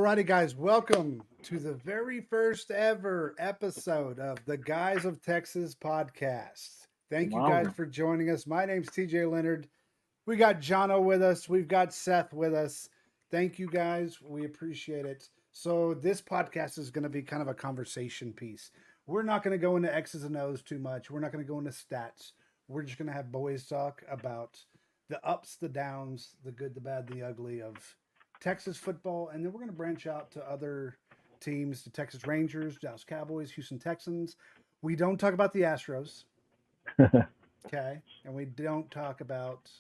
righty, guys. Welcome to the very first ever episode of the Guys of Texas podcast. Thank you guys Wow. for joining us. My name's TJ Leonard. We got Jono with us. We've got Seth with us. Thank you guys. We appreciate it. So, this podcast is going to be kind of a conversation piece. We're not going to go into X's and O's too much. We're not going to go into stats. We're just going to have boys talk about the ups, the downs, the good, the bad, the ugly of Texas football. And then we're going to branch out to other teams, the Texas Rangers, Dallas Cowboys, Houston Texans. We don't talk about the Astros. Okay. And we don't talk about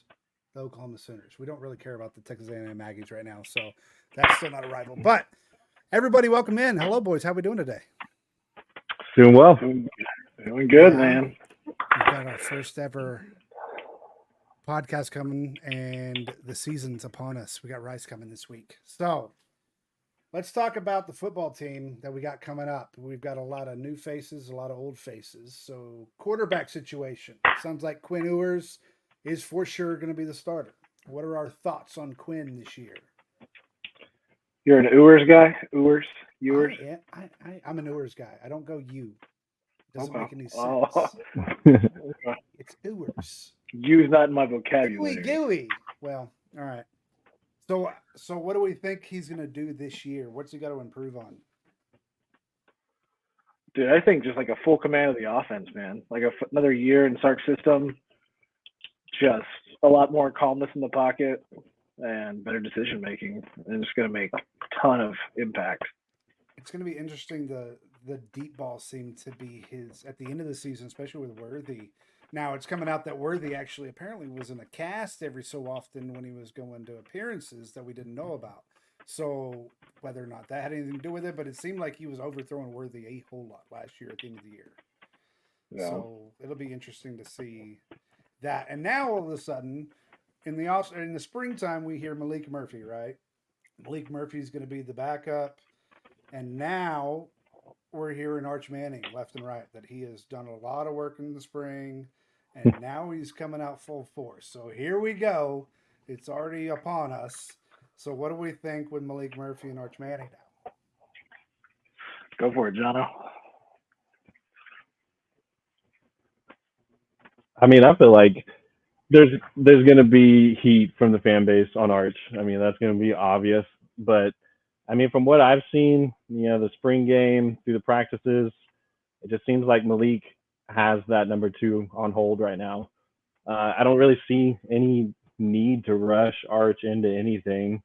the Oklahoma Sooners. We don't really care about the Texas A&M Aggies right now, so that's still not a rival. But everybody, welcome in. Hello, boys. How we doing today? Doing well. Doing good, man. We've got our first ever podcast coming, and the season's upon us. We got Rice coming this week. So let's talk about the football team that we got coming up. We've got a lot of new faces, a lot of old faces. So quarterback situation. Sounds like Quinn Ewers is for sure going to be the starter. What are our thoughts on Quinn this year? You're an Ewers guy? Ewers? I'm an Ewers guy. I don't go you. It doesn't Okay. make any sense. Oh. It's Ewers. U's not in my vocabulary. Gooey. Well, all right. So what do we think he's going to do this year? What's he got to improve on? Dude, I think just like a full command of the offense, man. Like another year in Sark's system. Just a lot more calmness in the pocket and better decision making. And it's going to make a ton of impact. It's going to be interesting. The deep ball seemed to be his at the end of the season, especially with Worthy. Now it's coming out that Worthy actually apparently was in a cast every so often when he was going to appearances that we didn't know about. So whether or not that had anything to do with it, but it seemed like he was overthrowing Worthy a whole lot last year at the end of the year. Yeah. So it'll be interesting to see that. And now all of a sudden, in the springtime, we hear Malik Murphy, right? Malik Murphy's going to be the backup, and now we're hearing Arch Manning left and right that he has done a lot of work in the spring, and now he's coming out full force. So here we go. It's already upon us. So what do we think with Malik Murphy and Arch Manning now? Go for it, Jono. I mean, I feel like there's going to be heat from the fan base on Arch. I mean, that's going to be obvious. But, I mean, from what I've seen, the spring game through the practices, it just seems like Malik has that number 2 on hold right now. I don't really see any need to rush Arch into anything.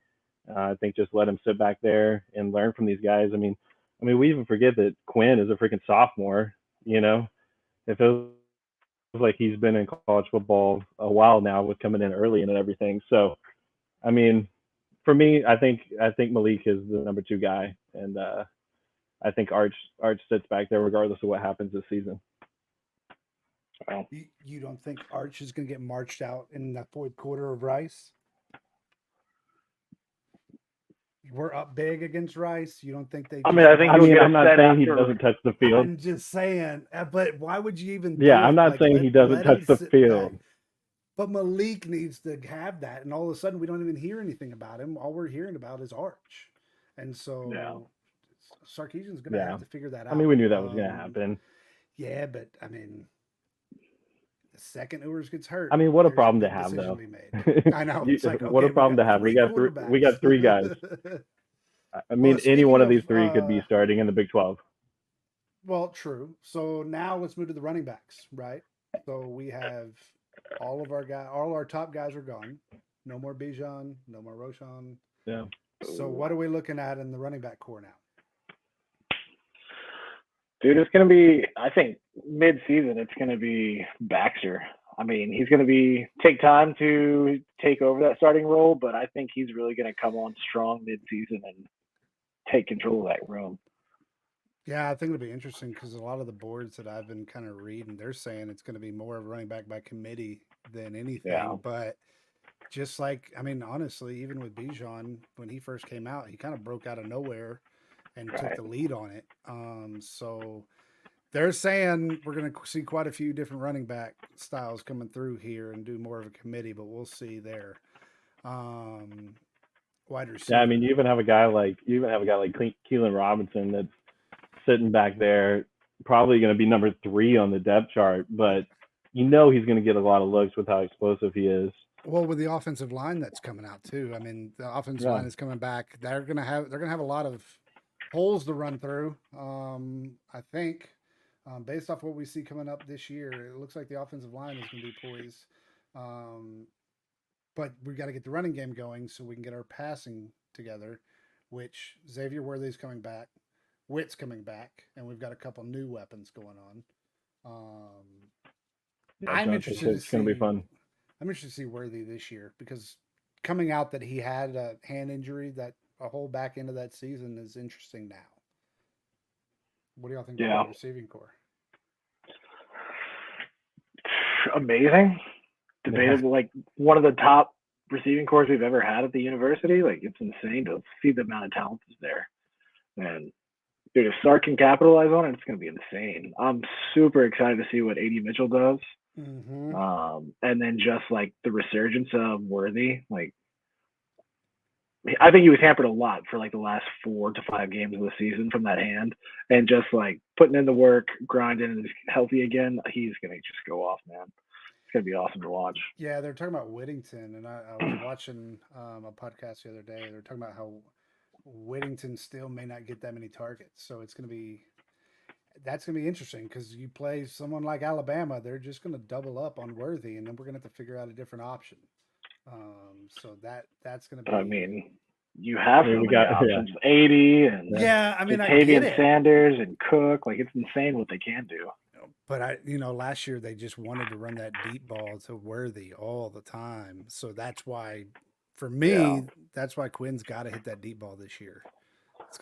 I think just let him sit back there and learn from these guys. I mean, we even forget that Quinn is a freaking sophomore, It feels like he's been in college football a while now with coming in early and everything. So, I mean, for me, I think Malik is the number 2 guy, and I think Arch sits back there regardless of what happens this season. Wow. You don't think Arch is going to get marched out in the fourth quarter of Rice? We're up big against Rice. You don't think they? I mean, I'm not saying he doesn't touch the field. I'm just saying, but why would you even? Yeah, I'm not saying he doesn't touch the field. Back. But Malik needs to have that, and all of a sudden we don't even hear anything about him. All we're hearing about is Arch, and so Sarkisian's going to have to figure that out. I mean, we knew that was going to happen. Yeah, but I mean, the second Ewers gets hurt. I mean, what a problem to have, though. I know. What a problem to have. We got 3 guys. I mean, any one of these 3 could be starting in the Big 12. Well, true. So now let's move to the running backs, right? So we have all our top guys are gone. No more Bijan, no more Roshan. Yeah. So what are we looking at in the running back core now? Dude, it's going to be, I think, mid-season, it's going to be Baxter. I mean, he's going to take time to take over that starting role, but I think he's really going to come on strong mid-season and take control of that room. Yeah, I think it'll be interesting because a lot of the boards that I've been kind of reading, they're saying it's going to be more of running back by committee than anything. Yeah. But just like, I mean, honestly, even with Bijan, when he first came out, he kind of broke out of nowhere and took the lead on it. So they're saying we're going to see quite a few different running back styles coming through here and do more of a committee, but we'll see there. wide receiver. Yeah, I mean, you even have a guy like Keelan Robinson that's sitting back there, probably going to be number 3 on the depth chart, but he's going to get a lot of looks with how explosive he is. Well, with the offensive line that's coming out too. I mean, the offensive line is coming back. They're gonna have a lot of holes to run through. I think, based off what we see coming up this year, it looks like the offensive line is going to be poised. Um, but we got to get the running game going so we can get our passing together. Which Xavier Worthy's coming back, Witt's coming back, and we've got a couple new weapons going on. I'm interested to see. It's going to be fun. I'm interested to see Worthy this year because coming out that he had a hand injury that a whole back end of that season is interesting now. What do y'all think about the receiving core? Amazing. Debatable, like one of the top receiving cores we've ever had at the university. Like, it's insane to see the amount of talent that's there. And dude, if Sark can capitalize on it, it's going to be insane. I'm super excited to see what A.D. Mitchell does. Mm-hmm. And then just like the resurgence of Worthy, like I think he was hampered a lot for like the last 4 to 5 games of the season from that hand, and just like putting in the work, grinding, and he's healthy again. He's gonna just go off, man. It's gonna be awesome to watch. Yeah, they're talking about Whittington, and I was watching a podcast the other day. They're talking about how Whittington still may not get that many targets, so that's going to be interesting because you play someone like Alabama, they're just going to double up on Worthy, and then we're going to have to figure out a different option. So that's going to be. I mean, you have so many options. 80 and I mean, Tavian Sanders and Cook. Like, it's insane what they can do. But last year they just wanted to run that deep ball to Worthy all the time. So that's why, for me, that's why Quinn's got to hit that deep ball this year.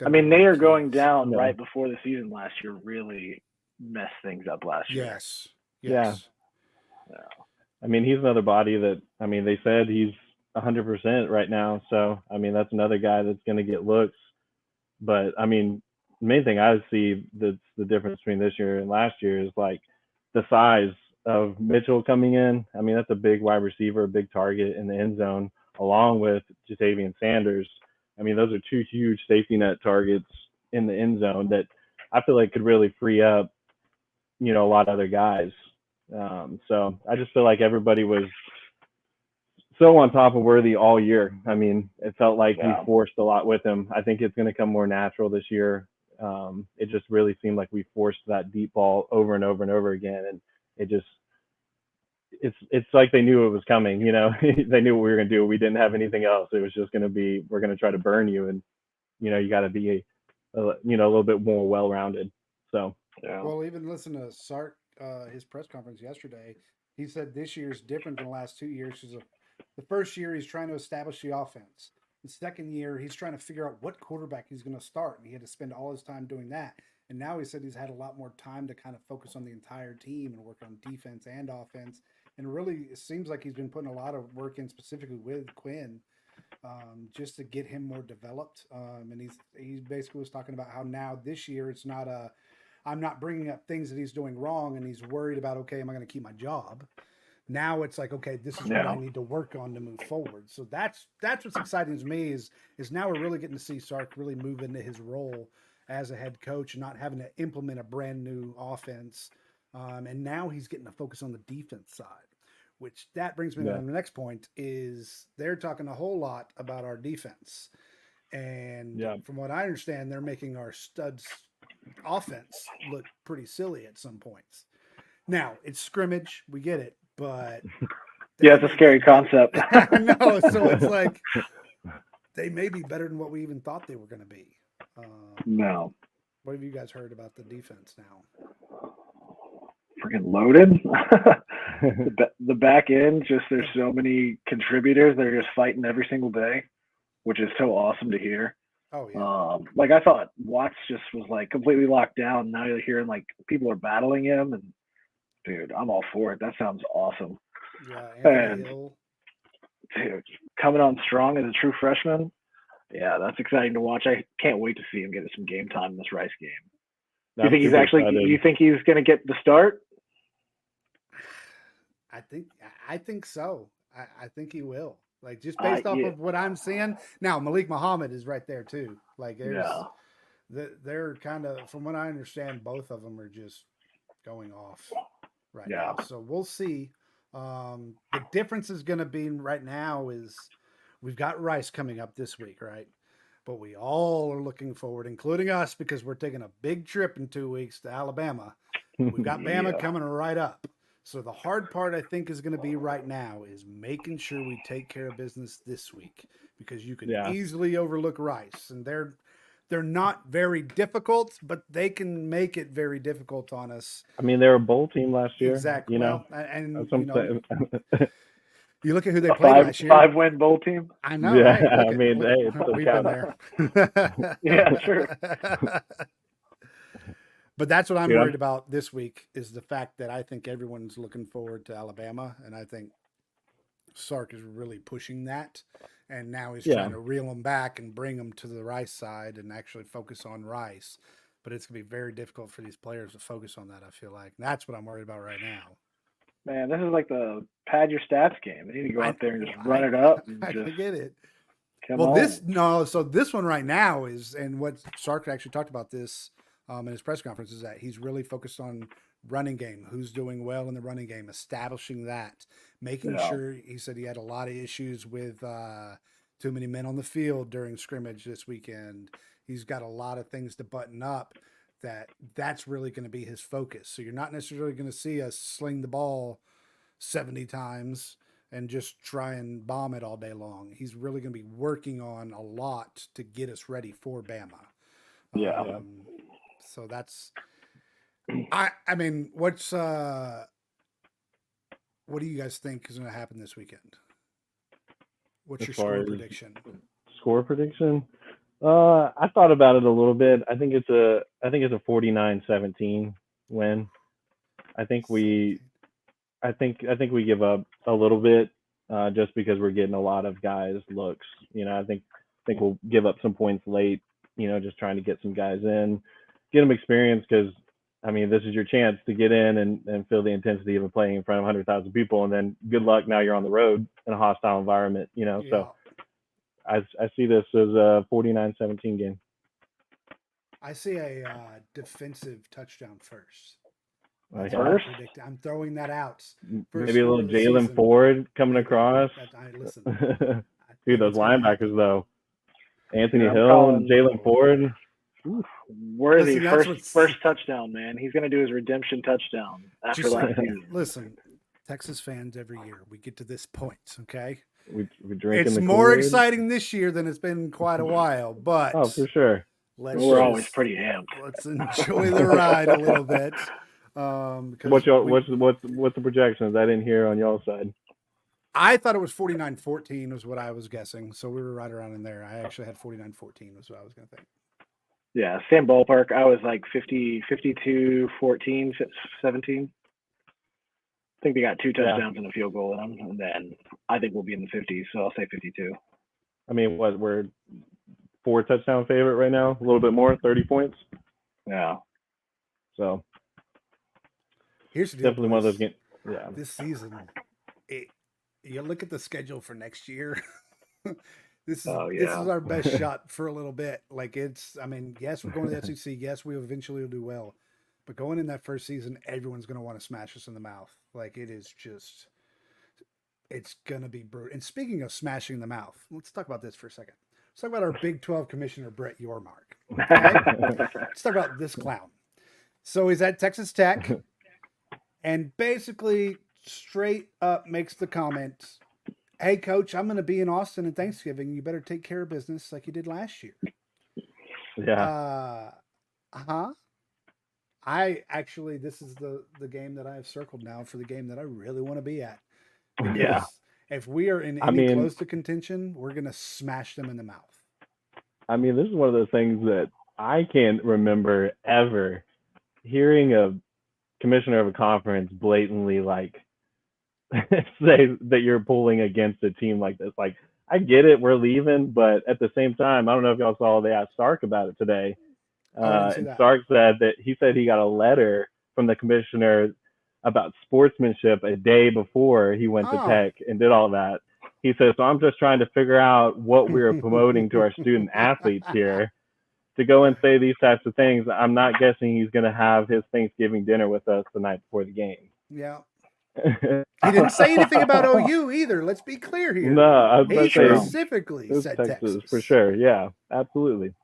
I mean, they are going down right before the season last year really messed things up last year. Yes. Yeah. I mean, he's another body that, I mean, they said he's 100% right now. So, I mean, that's another guy that's going to get looks. But, I mean, the main thing I see that's the difference between this year and last year is like the size of Mitchell coming in. I mean, that's a big wide receiver, a big target in the end zone, along with Jatavian Sanders. I mean, those are 2 huge safety net targets in the end zone that I feel like could really free up, a lot of other guys. So I just feel like everybody was so on top of Worthy all year. I mean, it felt like we forced a lot with him. I think it's going to come more natural this year. It just really seemed like we forced that deep ball over and over and over again. And it's like they knew it was coming, they knew what we were going to do. We didn't have anything else. It was just going to be, we're going to try to burn you. And, you got to be, a little bit more well-rounded. So, Well, even listen to Sark, his press conference yesterday, he said this year's different than the last 2 years. The first year he's trying to establish the offense. The second year he's trying to figure out what quarterback he's going to start. And he had to spend all his time doing that. And now he said he's had a lot more time to kind of focus on the entire team and work on defense and offense. And really, it seems like he's been putting a lot of work in specifically with Quinn, just to get him more developed. And he basically was talking about how now this year it's not I'm not bringing up things that he's doing wrong and he's worried about, okay, am I going to keep my job? Now it's like, okay, this is what I need to work on to move forward. So that's what's exciting to me is now we're really getting to see Sark really move into his role as a head coach and not having to implement a brand new offense. And now he's getting to focus on the defense side, which that brings me to the next point is they're talking a whole lot about our defense. And from what I understand, they're making our studs offense look pretty silly at some points. Now it's scrimmage. We get it. But it's a scary concept. I know. So it's like they may be better than what we even thought they were going to be. No. What have you guys heard about the defense now? Freaking loaded. The back end, just there's so many contributors that are just fighting every single day, which is so awesome to hear. Oh yeah. Like I thought Watts just was like completely locked down. Now you're hearing like people are battling him, and dude, I'm all for it. That sounds awesome. Yeah, Anthony Hill. Dude, coming on strong as a true freshman. Yeah, that's exciting to watch. I can't wait to see him get some game time in this Rice game. You think he's going to get the start? I think so. I think he will. Like just based off Yeah. of what I'm seeing. Now Malik Muhammad is right there too. Like Yeah. they're kind of, from what I understand, both of them are just going off right Yeah. now. So we'll see. The difference is going to be right now is we've got Rice coming up this week, right? But we all are looking forward, including us, because we're taking a big trip in 2 weeks to Alabama. We've got Bama Yeah. coming right up. So the hard part, I think, is going to be right now is making sure we take care of business this week, because you can Yeah. easily overlook Rice, and they're not very difficult, but they can make it very difficult on us. I mean, they were a bowl team last year. Exactly. You know, Well, and that's what I'm saying. you look at who they A played last year. 5-win bowl team. I know. Yeah, Hey, I mean, hey, it does we've been count. there. Yeah, sure. But that's what I'm Dude, worried about this week is the fact that I think everyone's looking forward to Alabama, and I think Sark is really pushing that, and now he's Yeah. trying to reel them back and bring them to the Rice side and actually focus on Rice. But it's going to be very difficult for these players to focus on that, I feel like. And that's what I'm worried about right now. Man, this is like the pad your stats game. They need to go out there and just run it up. And I just get it. come Well, on. so this one right now is, and what Sark actually talked about this in his press conference, is that he's really focused on running game, who's doing well in the running game, establishing that, making sure. He said he had a lot of issues with too many men on the field during scrimmage this weekend. He's got a lot of things to button up. That's really going to be his focus. So you're not necessarily going to see us sling the ball 70 times and just try and bomb it all day long. He's really going to be working on a lot to get us ready for Bama. Yeah. So that's, I mean, what do you guys think is going to happen this weekend? What's your score prediction? Score prediction? I thought about it a little bit. I think it's a 49-17 win. I think we give up a little bit just because we're getting a lot of guys looks. You know, I think we'll give up some points late. You know, just trying to get some guys in, get them experience, because I mean, this is your chance to get in and feel the intensity of playing in front of 100,000 people, and then good luck. Now you're on the road in a hostile environment. You know, Yeah. so I see this as a 49-17 game. I see a defensive touchdown first. First? I'm throwing that out. Maybe a little Jalen Ford coming across. Listen, Dude, those linebackers though, Anthony Hill and Jalen Ford. Worthy first touchdown, man. He's going to do his redemption touchdown after last season. Listen, Texas fans, every year we get to this point, okay? We drink. It's more exciting this year than it's been quite a while, but oh, for sure. We're always pretty amped. Let's enjoy the ride a little bit. What's the projections? I didn't hear on y'all's side. I thought it was 49-14 was what I was guessing, so we were right around in there. I actually had 49-14 was what I was going to think. Yeah, same ballpark. I was like 52-14, 17. I think they got 2 touchdowns and a field goal in them, and then I think we'll be in the 50s, so I'll say 52. I mean, we're 4 touchdown favorite right now, a little bit more, 30 points. Yeah. So here's the deal, definitely one of those games. Yeah. This season, you look at the schedule for next year. This is our best shot for a little bit. Like yes, we're going to the SEC. Yes, we eventually will do well. But going in that first season, everyone's going to want to smash us in the mouth. Like it's going to be brutal. And speaking of smashing the mouth, let's talk about this for a second. Let's talk about our Big 12 commissioner, Brett Yormark. Okay? Let's talk about this clown. So he's at Texas Tech and basically straight up makes the comment, hey, coach, I'm going to be in Austin in Thanksgiving. You better take care of business like you did last year. Yeah. This is the game that I have circled now for the game that I really want to be at. Because yeah. If we are in any close to contention, we're going to smash them in the mouth. I mean, this is one of those things that I can't remember ever hearing a commissioner of a conference blatantly like say that you're pulling against a team like this. Like, I get it, we're leaving, but at the same time, I don't know if y'all saw, they asked Stark about it today. And Stark said that he got a letter from the commissioner about sportsmanship a day before he went to Tech and did all that. He says, so I'm just trying to figure out what we are promoting to our student athletes here to go and say these types of things. I'm not guessing he's going to have his Thanksgiving dinner with us the night before the game. Yeah. He didn't say anything about OU either. Let's be clear here. No, I was He about to say specifically said Texas for sure. Yeah, absolutely.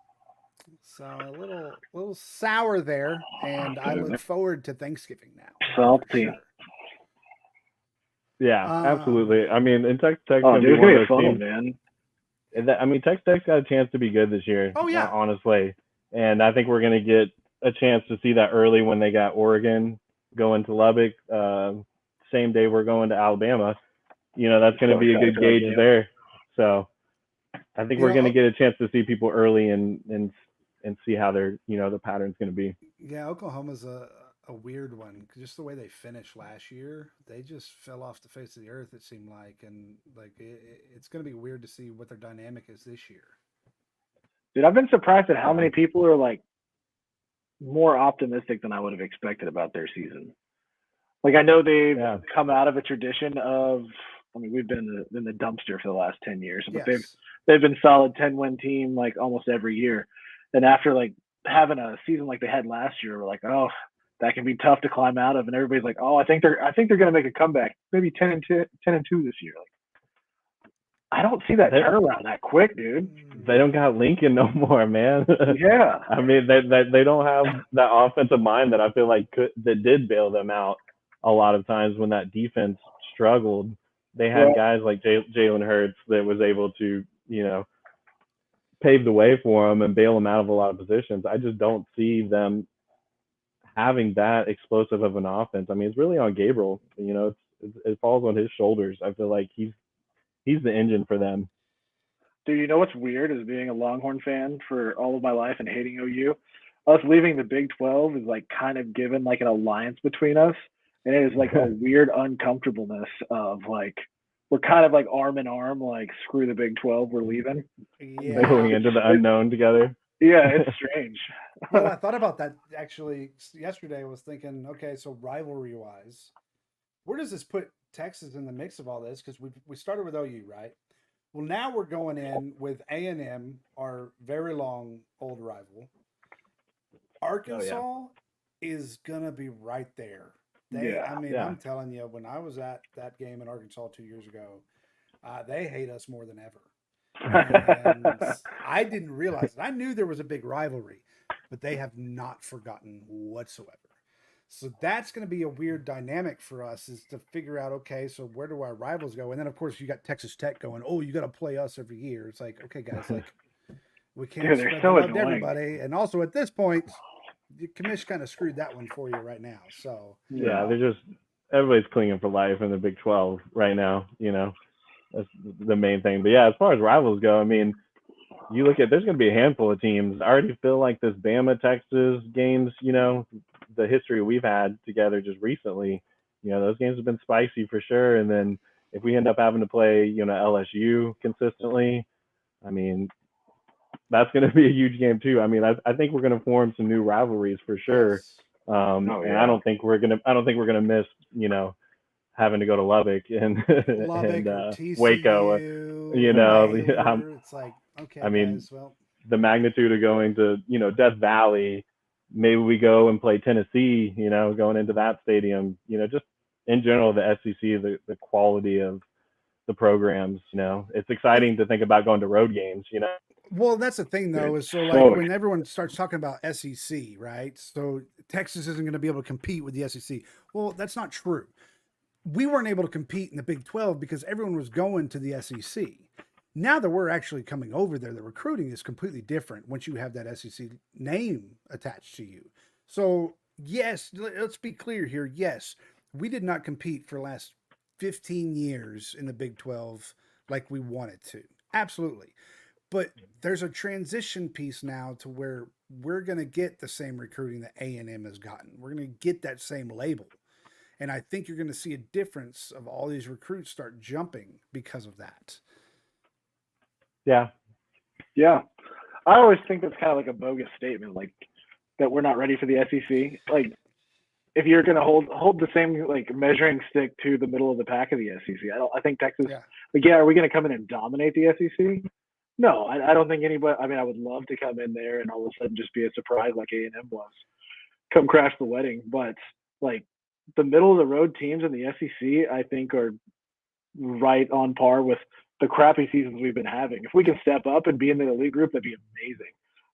So a little sour there, and I look forward to Thanksgiving now. Salty. Sure. Yeah, absolutely. I mean, and Texas Tech's Oh, going to dude, be one it's of gonna those be fun, teams. man. I mean, Texas Tech's got a chance to be good this year. Oh, yeah. Honestly, and I think we're going to get a chance to see that early when they got Oregon going to Lubbock. Same day we're going to Alabama. You know, that's going to be a good gauge there. So I think we're going to get a chance to see people early and see how their the pattern's going to be. Yeah, Oklahoma's a weird one. Just the way they finished last year, they just fell off the face of the earth. It seemed like, and like it's going to be weird to see what their dynamic is this year. Dude, I've been surprised at how many people are like more optimistic than I would have expected about their season. Like I know they've come out of a tradition of, I mean, we've been in the dumpster for the last 10 years, but they've been solid 10-win team like almost every year. And after like having a season like they had last year, we're like, oh, that can be tough to climb out of. And everybody's like, oh, I think they're going to make a comeback, maybe 10-2 this year. Like, I don't see that turnaround that quick, dude. They don't got Lincoln no more, man. Yeah. I mean, they don't have that offensive mind that I feel like that did bail them out a lot of times when that defense struggled. They had guys like Jalen Hurts that was able to, pave the way for them and bail them out of a lot of positions. I just don't see them having that explosive of an offense. I mean, it's really on Gabriel. It falls on his shoulders. I feel like he's the engine for them. Dude, you know what's weird is being a Longhorn fan for all of my life and hating OU. Us leaving the Big 12 is like kind of given like an alliance between us. And it is like a weird uncomfortableness of like, we're kind of like arm in arm, like screw the Big 12, we're leaving. Yeah. Going into the unknown together. Yeah, it's strange. Well, I thought about that actually yesterday. I was thinking, okay, so rivalry-wise, where does this put Texas in the mix of all this? Because we started with OU, right? Well, now we're going in with A&M, our very long old rival. Arkansas is gonna be right there. I'm telling you, when I was at that game in Arkansas 2 years ago, they hate us more than ever. And I didn't realize it. I knew there was a big rivalry, but they have not forgotten whatsoever. So that's going to be a weird dynamic for us, is to figure out, okay, so where do our rivals go? And then, of course, you got Texas Tech going, oh, you got to play us every year. It's like, okay, guys, like we can't spread the love to everybody. And also at this point, the commission kind of screwed that one for you right now. So everybody's clinging for life in the Big 12 right now. That's the main thing. But yeah, as far as rivals go, I mean, you look at, there's going to be a handful of teams. I already feel like this Bama Texas games, the history we've had together just recently, those games have been spicy for sure. And then if we end up having to play, LSU consistently, I mean, that's going to be a huge game too. I mean, I think we're going to form some new rivalries for sure. Yes. And I don't think we're gonna miss, having to go to Lubbock and TCU, Waco. It's like, okay. I mean, guys, the magnitude of going to Death Valley. Maybe we go and play Tennessee. Going into that stadium. Just in general, the SEC, the quality of the programs. It's exciting to think about going to road games. Well, that's the thing, though, is so like when everyone starts talking about SEC, right? So Texas isn't going to be able to compete with the SEC. Well, that's not true. We weren't able to compete in the Big 12 because everyone was going to the SEC. Now that we're actually coming over there, the recruiting is completely different once you have that SEC name attached to you. So, yes, let's be clear here. Yes, we did not compete for the last 15 years in the Big 12 like we wanted to. Absolutely. But there's a transition piece now to where we're going to get the same recruiting that A&M has gotten. We're going to get that same label. And I think you're going to see a difference of all these recruits start jumping because of that. Yeah. Yeah. I always think that's kind of like a bogus statement, like that we're not ready for the SEC. Like if you're going to hold the same like measuring stick to the middle of the pack of the SEC, I think Texas Like, yeah, are we going to come in and dominate the SEC? No, I don't think anybody. I mean, I would love to come in there and all of a sudden just be a surprise like A&M was, come crash the wedding. But like the middle of the road teams in the SEC, I think are right on par with the crappy seasons we've been having. If we can step up and be in the elite group, that'd be amazing.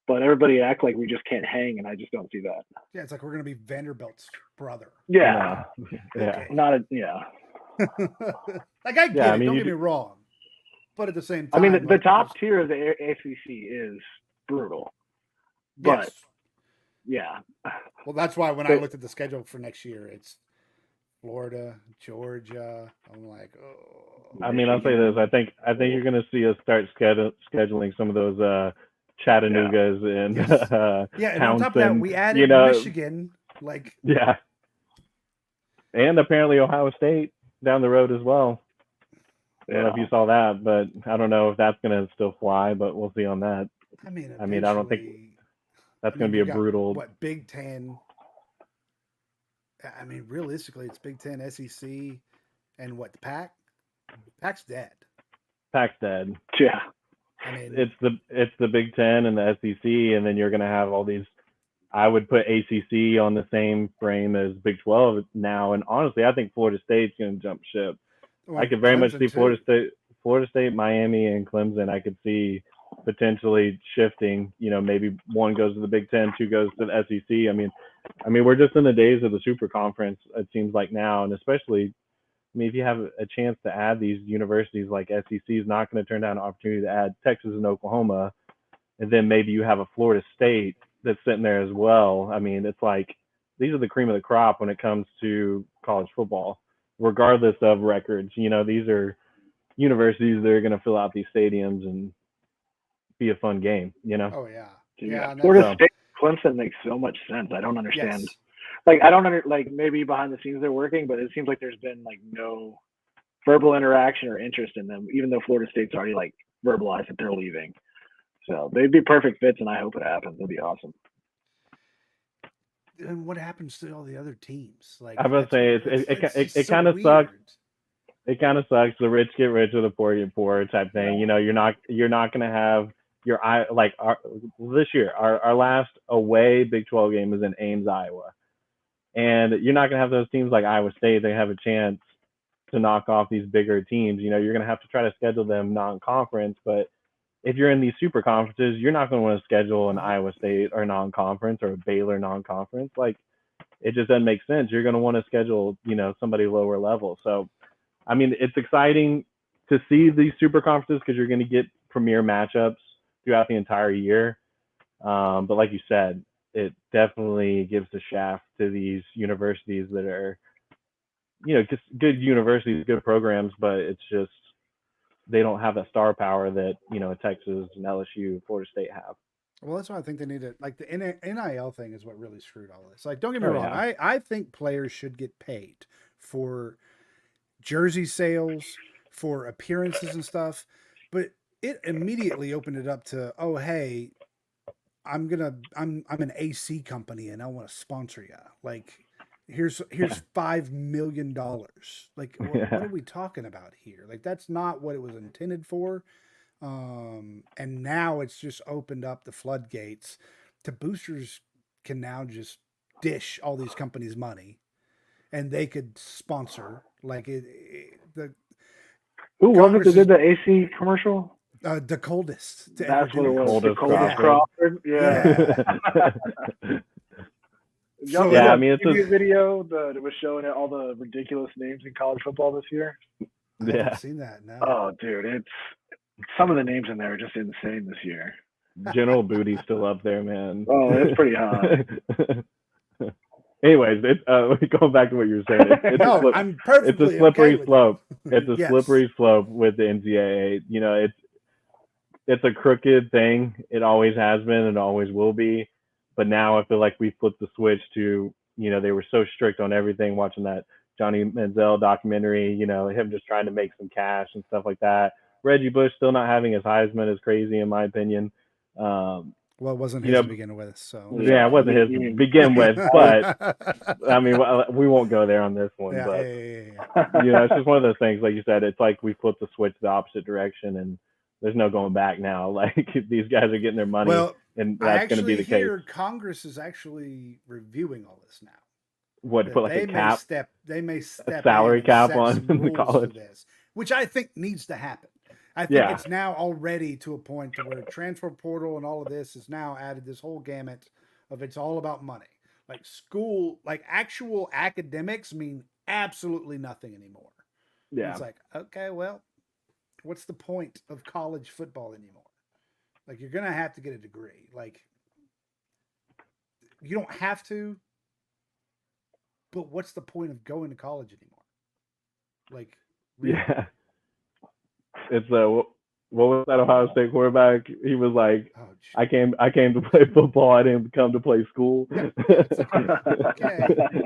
But everybody act like we just can't hang, and I just don't see that. Yeah, it's like we're gonna be Vanderbilt's brother. Yeah, Okay. not a yeah. Like I get Yeah, I it. mean, Don't you get me do- wrong, but at the same I time, mean, the like, top tier of the ACC is brutal, but yes. yeah, Well, that's why when I But- looked at the schedule for next year, it's Florida, Georgia. I'm like, oh. I mean, I'll say this. I think you're going to see us start scheduling some of those Chattanoogas and Yes. Yeah, and on top of that, Townsend, we added you know, Michigan. Like, yeah, and apparently Ohio State down the road as well. I don't know if you saw that, but I don't know if that's going to still fly, but we'll see on that. I mean, I mean, I don't think that's going to be a brutal. What, Big Ten? I mean, realistically, it's Big Ten, SEC, and what, the Pac? Pac's dead. Pac's dead. yeah. I mean, It's the Big Ten and the SEC, and then you're going to have all these. I would put ACC on the same frame as Big 12 now, and honestly, I think Florida State's going to jump ship. I could very much see Florida State, Miami, and Clemson. I could see potentially shifting. You know, maybe one goes to the Big Ten, two goes to the SEC. I mean, we're just in the days of the Super Conference. It seems like now, and especially, I mean, if you have a chance to add these universities, like SEC is not going to turn down an opportunity to add Texas and Oklahoma, and then maybe you have a Florida State that's sitting there as well. I mean, it's like these are the cream of the crop when it comes to college football, regardless of records. You know, these are universities that are going to fill out these stadiums and be a fun game. You know. Oh yeah, Yeah. and Florida State, Clemson makes so much sense. I don't understand. Yes. Like, I don't like maybe behind the scenes they're working, but it seems like there's been like no verbal interaction or interest in them, even though Florida State's already like verbalized that they're leaving. So they'd be perfect fits, and I hope it happens. It'd be awesome. And what happens to all the other teams? Like, I was gonna say it kind of sucks. It kind of sucks. The rich get richer, the poor get poorer type thing. You know, you're not going to have this year. Our last away Big 12 game is in Ames, Iowa, and you're not going to have those teams like Iowa State. They have a chance to knock off these bigger teams. You know, you're going to have to try to schedule them non-conference, but if you're in these super conferences, you're not going to want to schedule an Iowa State or non-conference or a Baylor non-conference. Like, it just doesn't make sense. You're going to want to schedule, you know, somebody lower level. So, I mean, it's exciting to see these super conferences because you're going to get premier matchups throughout the entire year. But like you said, it definitely gives a shaft to these universities that are, you know, just good universities, good programs, but it's just they don't have that star power that, you know, Texas and LSU, Florida State have. Well, that's why I think they need to, like, the NIL thing is what really screwed all this. Like, don't get me wrong. Yeah. I think players should get paid for jersey sales, for appearances and stuff, but it immediately opened it up to, oh, hey, I'm an AC company and I want to sponsor you. Like, here's $5 million. Like, what are we talking about here? Like, that's not what it was intended for. And now it's just opened up the floodgates to boosters can now just dish all these companies money, and they could sponsor who was it that did the AC commercial? The coldest. That's what it was. Coldest Crawford. Yeah. I mean, it's a video that was showing all the ridiculous names in college football this year. I haven't seen that. No. Oh, dude, it's some of the names in there are just insane this year. General Booty's still up there, man. Oh, it's pretty hot. Anyways, going back to what you were saying, I'm perfectly it's a slippery okay slope. It's a slippery slope with the NCAA. You know, it's a crooked thing. It always has been and always will be. But now I feel like we flipped the switch to, you know, they were so strict on everything, watching that Johnny Manziel documentary, you know, him just trying to make some cash and stuff like that. Reggie Bush still not having his Heisman is crazy in my opinion. Well, Well, it wasn't You his know, to begin with, so. yeah, it wasn't his to begin with, but I mean, we won't go there on this one. Yeah, but yeah. you know, it's just one of those things. Like you said, it's like we flipped the switch the opposite direction, and there's no going back now. Like these guys are getting their money, Well, and I that's going to be actually the hear case. Congress is actually reviewing all this now. What, to That put like a cap, they may a step in salary and cap set on some the rules for college? this, which I think needs to happen. I think Yeah. it's now already to a point to where transfer portal and all of this is now added this whole gamut of it's all about money. Like school, like actual academics mean absolutely nothing anymore. And Yeah. it's like, okay, well, what's the point of college football anymore? Like you're gonna have to get a degree. Like you don't have to, but what's the point of going to college anymore? Like, really? Yeah. It's what was that Ohio State quarterback? He was like, Oh, I came to play football. I didn't come to play school. yeah, it's like, okay.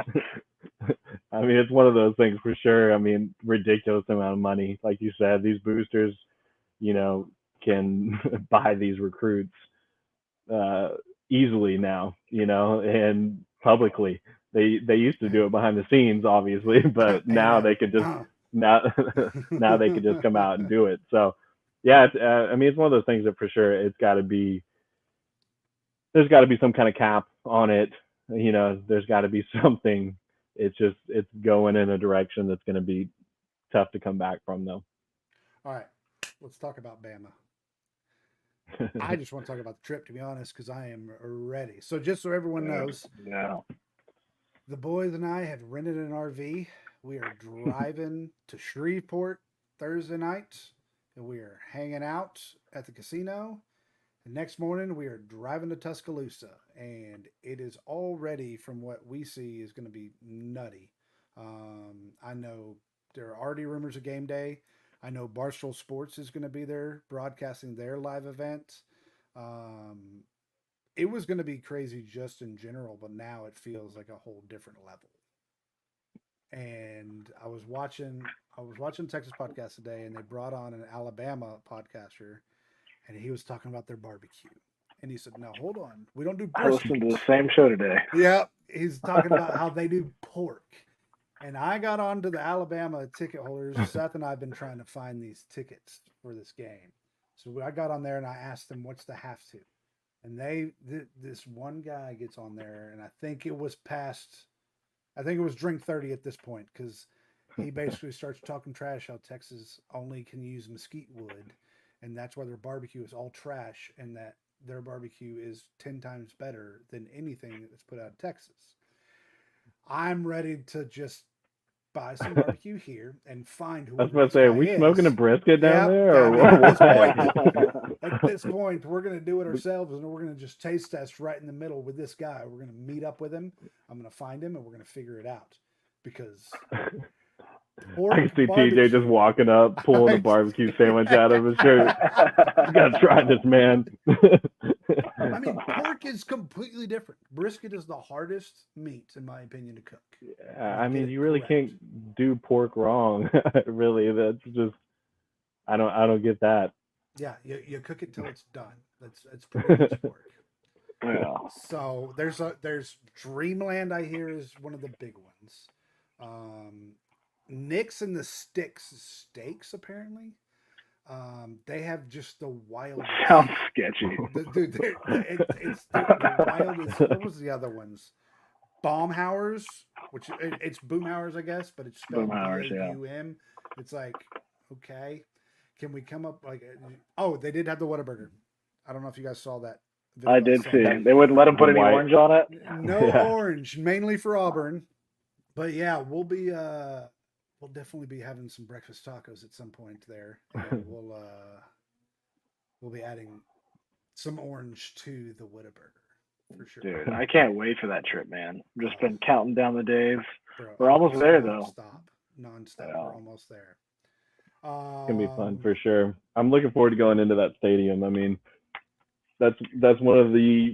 I mean, it's one of those things for sure. I mean, ridiculous amount of money. Like you said, these boosters, you know, can buy these recruits uh, easily now, you know, and publicly. They used to do it behind the scenes, obviously, but now they could just now now they could just come out and do it. So, yeah, I mean, it's one of those things that for sure it's got to be there's got to be some kind of cap on it. You know, there's got to be something. It's going in a direction that's going to be tough to come back from, though. All right, let's talk about Bama. I just want to talk about the trip, to be honest, because I am ready. So, just so everyone knows, Yeah. the boys and I have rented an RV. We are driving to Shreveport Thursday night, and we are hanging out at the casino. The next morning, we are driving to Tuscaloosa, and it is already, from what we see, is going to be nutty. I know there are already rumors of game day. I know Barstool Sports is going to be there broadcasting their live event. Um, it was going to be crazy just in general, but now it feels like a whole different level. And I was watching Texas podcast today, and they brought on an Alabama podcaster, and he was talking about their barbecue. And he said, "No, hold on, we don't do I brisket." listened to the same show today. Yeah, he's talking about how they do pork. And I got on to the Alabama ticket holders. Seth and I have been trying to find these tickets for this game. So I got on there and I asked them, what's the have to? And this one guy gets on there, and I think it was drink 30 at this point, because he basically starts talking trash how Texas only can use mesquite wood, and that's why their barbecue is all trash, and that their barbecue is 10 times better than anything that's put out of Texas. I'm ready to just buy some barbecue here and find I was whoever about to this say, are guy we is. smoking a brisket down there? I Or mean, at this what? at this point, we're going to do it ourselves, and we're going to just taste test right in the middle with this guy. We're going to meet up with him. I'm going to find him, and we're going to figure it out. Because I can see TJ just walking up, pulling a barbecue sandwich out of his shirt. You gotta try this, man. I mean, pork is completely different. Brisket is the hardest meat, in my opinion, to cook. Yeah, I mean, you really can't do pork wrong. Really, that's just I don't get that. Yeah, you cook it till it's done. That's pretty much pork. Yeah. So there's Dreamland, I hear, is one of the big ones. Nick's and the Steaks apparently. They have just the wildest. Sounds sketchy. Dude, it's the wildest. What was the other ones? Baumhauer's, which it's Boomhauer's, I guess, but it's spelled Boomhauer's, yeah. Baum. It's like, okay, can we come up like? Oh, they did have the Whataburger. I don't know if you guys saw that. I did see. They wouldn't let him put any orange on it. No orange, mainly for Auburn. But yeah, we'll definitely be having some breakfast tacos at some point there, and we'll be adding some orange to the Whataburger for sure. Dude, I can't wait for that trip, man. I've just been counting down the days. Bro, We're almost there, though. Non-stop. Yeah. We're almost there. It's gonna be fun for sure. I'm looking forward to going into that stadium. I mean, that's one of the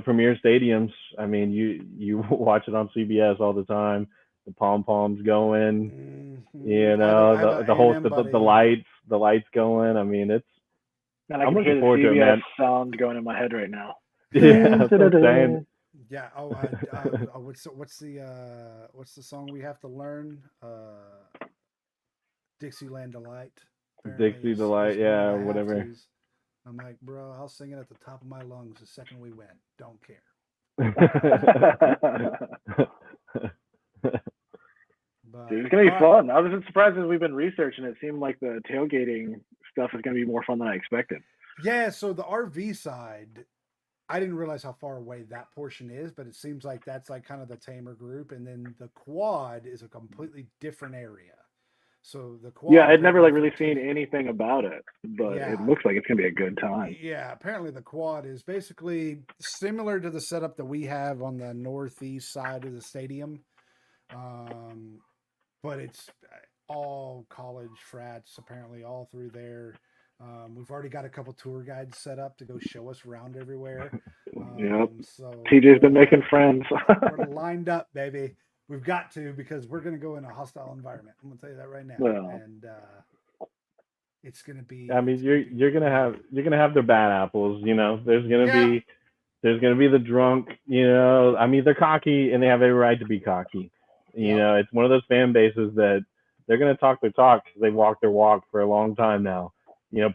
premier stadiums. I mean, you watch it on CBS all the time. The pom poms going, Mm-hmm. the whole the lights going. I mean, it's. And I I'm can hear looking the forward to it, CBS man. sound going in my head right now. Yeah, that's what I'm saying. Yeah. What's the song we have to learn? Dixieland Delight. Apparently Dixie is Delight, one of yeah, the or have whatever. tos. I'm like, bro, I'll sing it at the top of my lungs the second we win. Don't care. Dude, But it's gonna all be right. fun. I was surprised as we've been researching. It seemed like the tailgating stuff is gonna be more fun than I expected. Yeah, so the RV side, I didn't realize how far away that portion is, but it seems like that's like kind of the tamer group, and then the quad is a completely different area. So the Yeah, quad I'd never apparently like for really seen anything about it, but it yeah, looks like it's gonna be a good time. yeah, apparently the quad is basically similar to the setup that we have on the northeast side of the stadium. Um, but it's all college frats apparently all through there. We've already got a couple tour guides set up to go show us around everywhere. Yep. So TJ's been making friends. we're lined up, baby. We've got to because we're going to go in a hostile environment. I'm going to tell you that right now, Well, and it's going to I be mean, it's going to be really. you're gonna have their bad apples. There's gonna Yeah, be the drunk. I mean, they're cocky and they have every right to be cocky. yep, It's one of those fan bases that they're gonna talk their talk because they've walked their walk for a long time now.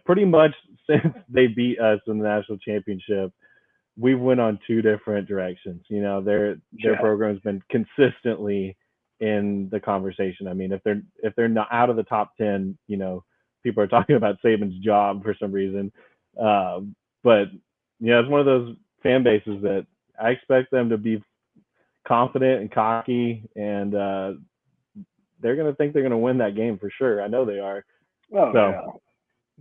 Pretty much since they beat us in the national championship, we've went on two different directions. Their yeah, program's been consistently in the conversation. I mean, if they're not out of the top 10, people are talking about Saban's job for some reason. But it's one of those fan bases that I expect them to be confident and cocky, and they're going to think they're going to win that game for sure. I know they are. oh So yeah,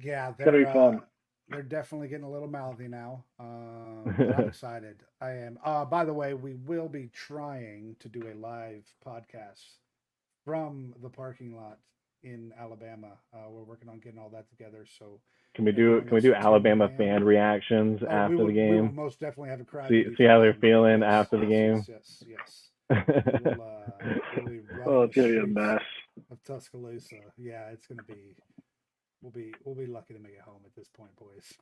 yeah, it's gonna be fun. they're definitely getting a little mouthy now, but I'm excited. I am. By the way, we will be trying to do a live podcast from the parking lot in Alabama. We're working on getting all that together. So can we do everyone can we that's do tuning Alabama in, fan reactions oh, after the we will game? most definitely have a crowd See meeting how they're then. feeling Yes, after the yes, game. yes, yes, yes. We will be Oh, running the it's gonna be a streets mess. of Tuscaloosa. Yeah, it's gonna be. We'll be lucky to make it home at this point, boys.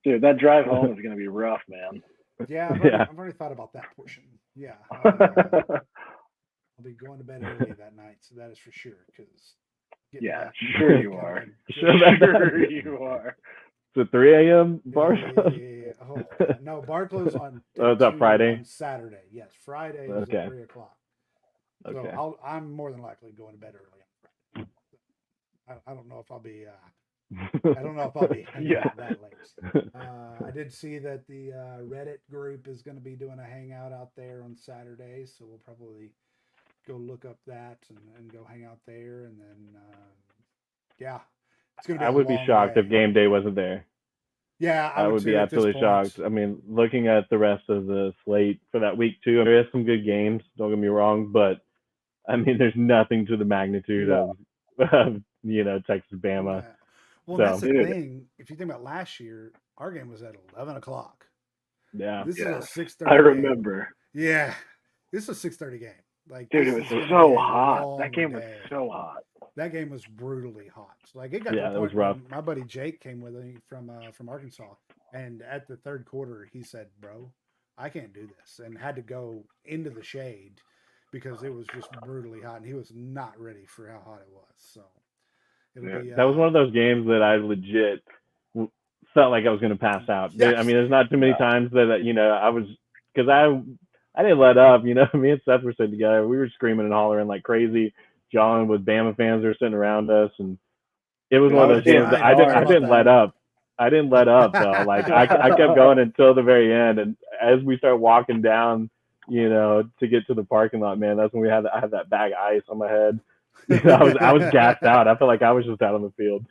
Dude, that drive home is gonna be rough, man. Yeah, Yeah. I've already thought about that portion. Yeah, I'll be going to bed early that night, so that is for sure. Because getting Yeah, back from sure there, you kind of are. a Sure good. about Sure that. you are. It's a 3 a.m. Yeah, bar. yeah, yeah, yeah, yeah. Oh yeah, no, bar close on Oh, at is that 2 on Friday? Saturday. Yes, Friday is at Okay. 3 o'clock. So Okay. I'm more than likely going to bed early on Friday. I don't know if I'll be. I don't know if I'll be hanging Yeah. out that late. I did see that the Reddit group is going to be doing a hangout out there on Saturday, so we'll probably go look up that and go hang out there, and then yeah, it's going to be I a would be long shocked if day. game day wasn't there. Yeah, I I would would be too at this absolutely point. shocked. I mean, looking at the rest of the slate for that week too, there is some good games. Don't get me wrong, but I mean, there's nothing to the magnitude No, of Texas Yeah. Bama. Well, and that's So the dude. thing. If you think about last year, our game was at 11 o'clock. yeah, This is a Yes, six I thirty game. remember. Yeah, this is a 6:30 game. Like Dude, this it was is going to be so a hot. That long game was day. so hot. That game was brutally hot. Like it got to a yeah, that was point where rough. my buddy Jake came with me from Arkansas, and at the third quarter he said, "Bro, I can't do this," and had to go into the shade because it was just brutally hot, and he was not ready for how hot it was. So it'll Yeah. be That was one of those games that I legit felt like I was going to pass out. I yes, mean, there's not too many No. times that I was because I didn't let up. Me and Seth were sitting together. We were screaming and hollering like crazy. John with Bama fans were sitting around us, and it was Dude, one I of was those hitting games that right. I forgot I about didn't let that. up. I didn't let up though. Like I kept going until the very end, and as we start walking down, to get to the parking lot, man, that's when I had that bag of ice on my head. I was gassed out. I felt like I was just out on the field.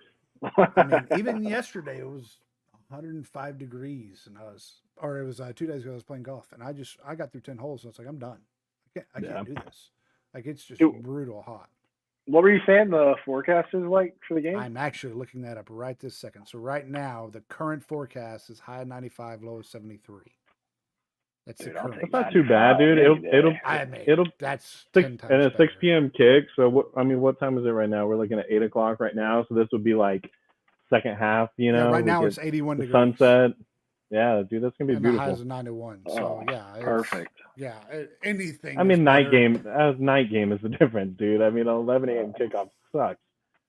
I mean, even yesterday it was 105 degrees, and it was 2 days ago. I was playing golf, and I got through 10 holes. So it's like I'm done. I Yeah. can't do this. Like it's just Dude, brutal hot. what were you saying the forecast is like for the game? I'm actually looking that up right this second. So right now, the current forecast is high 95, low 73. That's the Dude, I'll current. take That's not too bad, 95 dude. any day. I mean, It'll that's six 10 and times a 6 better. p.m. kick. So what time is it right now? We're looking at 8 o'clock right now. So this would be like second half. Yeah, right We now get it's 81 the degrees. sunset. Yeah, dude, that's gonna be and the beautiful. highs of 91. So Oh, yeah, perfect. Yeah, anything. I mean, is night better. game. Night game is the difference, dude. I mean, 11 a.m. kickoff sucks.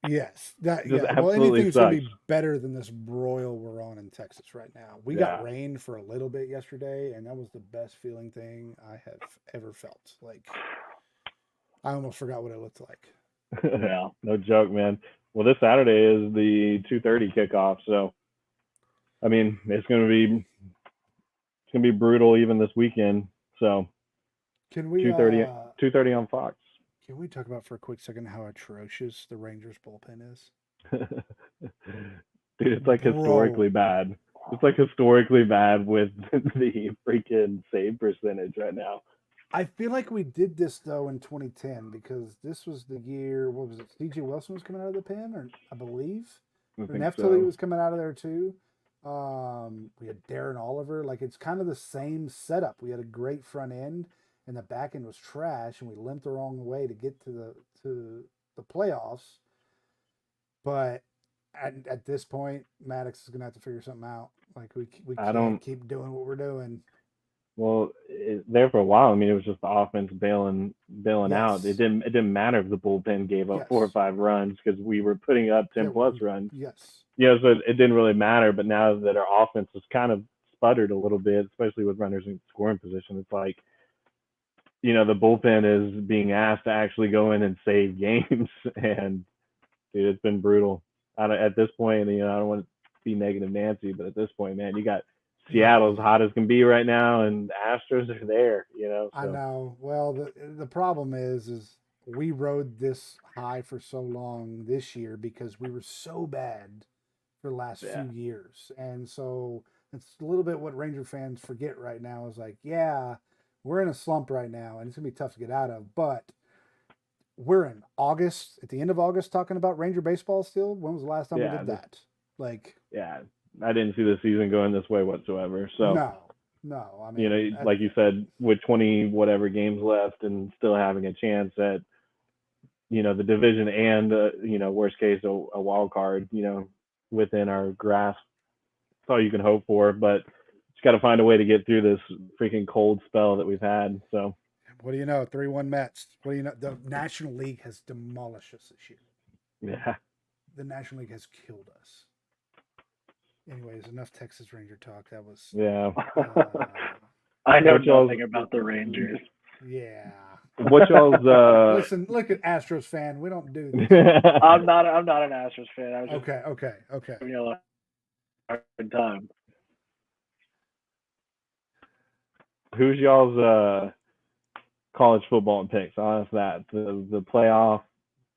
Yes, that Just yeah. Well, absolutely anything is going to sucks. be better than this broil we're on in Texas right now. We got Yeah. rain for a little bit yesterday, and that was the best feeling thing I have ever felt. Like I almost forgot what it looked like. Yeah. No joke, man. Well, this Saturday is the 2:30 kickoff, so I mean, it's gonna be brutal even this weekend. So Can we 2:30 on Fox. can we talk about for a quick second how atrocious the Rangers bullpen is? Dude, it's like Bro, historically bad. It's like historically bad with the freaking save percentage right now. I feel like we did this though in 2010 because this was the year. What was it? C.J. Wilson was coming out of the pen, or I believe, I or think Neftali so. was coming out of there too. We had Darren Oliver. Like it's kind of the same setup. We had a great front end, and the back end was trash, and we limped the wrong way to get to the playoffs. But at this point, Maddox is gonna have to figure something out. Like we I can't don't. keep doing what we're doing. Well, there for a while. I mean, it was just the offense bailing out. Yes. It didn't matter if the bullpen gave up 4 or 5 runs because we were putting up Yeah. 10+ runs. Yes. So it didn't really matter. But now that our offense has kind of sputtered a little bit, especially with runners in scoring position, it's like the bullpen is being asked to actually go in and save games, and dude, it's been brutal. At this point, I don't want to be negative Nancy, but at this point, man, you got Seattle's hot as can be right now, and the Astros are there. I So know. Well, the problem is we rode this high for so long this year because we were so bad for the last yeah, few years, and so it's a little bit what Ranger fans forget right now is like, yeah, we're in a slump right now, and it's gonna be tough to get out of, but we're in August, at the end of August, talking about Ranger baseball still. When was the last time we yeah, did that? Like, yeah. I didn't see the season going this way whatsoever. So no, no. I mean, like you said, with 20 whatever games left and still having a chance at the division and worst case a wild card within our grasp. That's all you can hope for, but just got to find a way to get through this freaking cold spell that we've had. So what do you know? 3-1 Mets. What do you know? The National League has demolished us this year. yeah, The National League has killed us. Anyways, enough Texas Ranger talk. That was yeah. I know What y'all's- nothing about the Rangers. yeah. What y'all's Listen, look at Astros fan. We don't do this. I'm not an Astros fan. I was just Okay. giving you a hard time. Who's y'all's college football picks? Honest that the playoff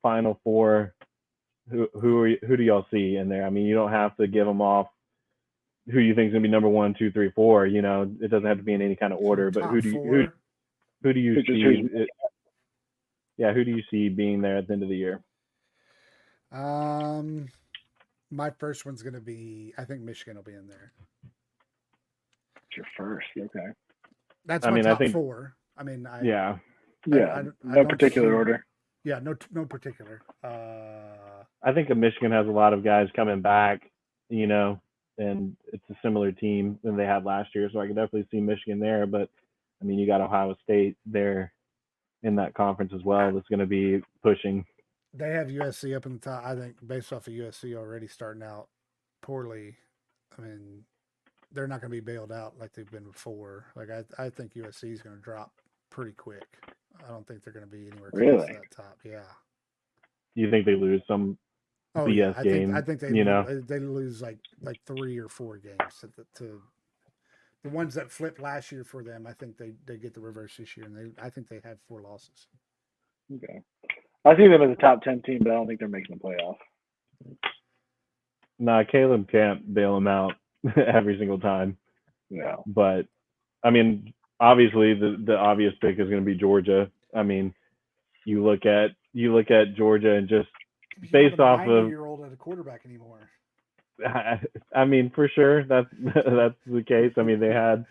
Final Four. Who do y'all see in there? I mean, you don't have to give them off who you think is gonna be number 1, 2, 3, 4. It doesn't have to be in any kind of order. But Top who do you see? Yeah, who do you see being there at the end of the year? My first one's gonna be. I think Michigan will be in there. It's your first, okay. That's my top four. I mean, yeah, no particular order. Yeah, no particular. I think Michigan has a lot of guys coming back, and it's a similar team than they had last year. So I can definitely see Michigan there. But I mean, you got Ohio State there in that conference as well. That's going to be pushing. They have USC up in the top. I think based off of USC already starting out poorly. I mean, they're not going to be bailed out like they've been before. Like I think USC is going to drop pretty quick. I don't think they're going to be anywhere close to that top. Yeah. You think they lose some BS game? I think they lose like 3 or 4 games to the ones that flipped last year for them. I think they get the reverse this year, and I think they have 4 losses. Okay. I see them as a top 10 team, but I don't think they're making the playoff. Nah, Caleb can't bail them out every single time. Yeah. But I mean, obviously the obvious pick is going to be Georgia. I mean, you look at Georgia and just based off of 90-year-old at a quarterback anymore. I mean, for sure that's the case. I mean, they had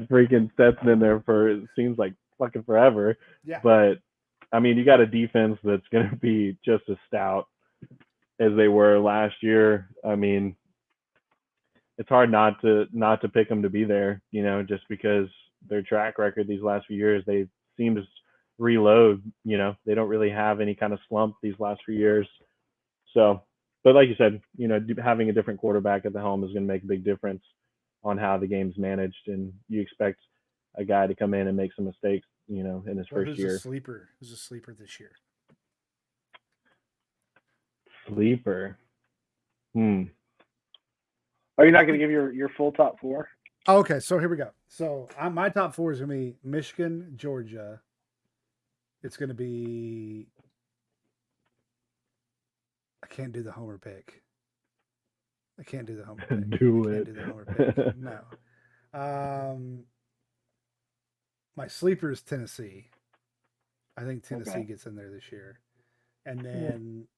freaking Stetson in there for it seems like fucking forever. Yeah. But I mean, you got a defense that's going to be just as stout as they were last year. I mean, it's hard not to pick them to be there, just because their track record these last few years, they seem to reload. They don't really have any kind of slump these last few years. So, but like you said, having a different quarterback at the helm is going to make a big difference on how the game's managed, and you expect a guy to come in and make some mistakes, in his Well, first who's year. a sleeper? Who's a sleeper this year? Sleeper. Are you not going to give your full top four? Oh, okay, so here we go. So my top four is going to be Michigan, Georgia. It's going to be. I can't do the homer pick. I can't do the homer pick. Do I it. can't do the homer pick. No. My sleeper is Tennessee. I think Tennessee gets in there this year. And then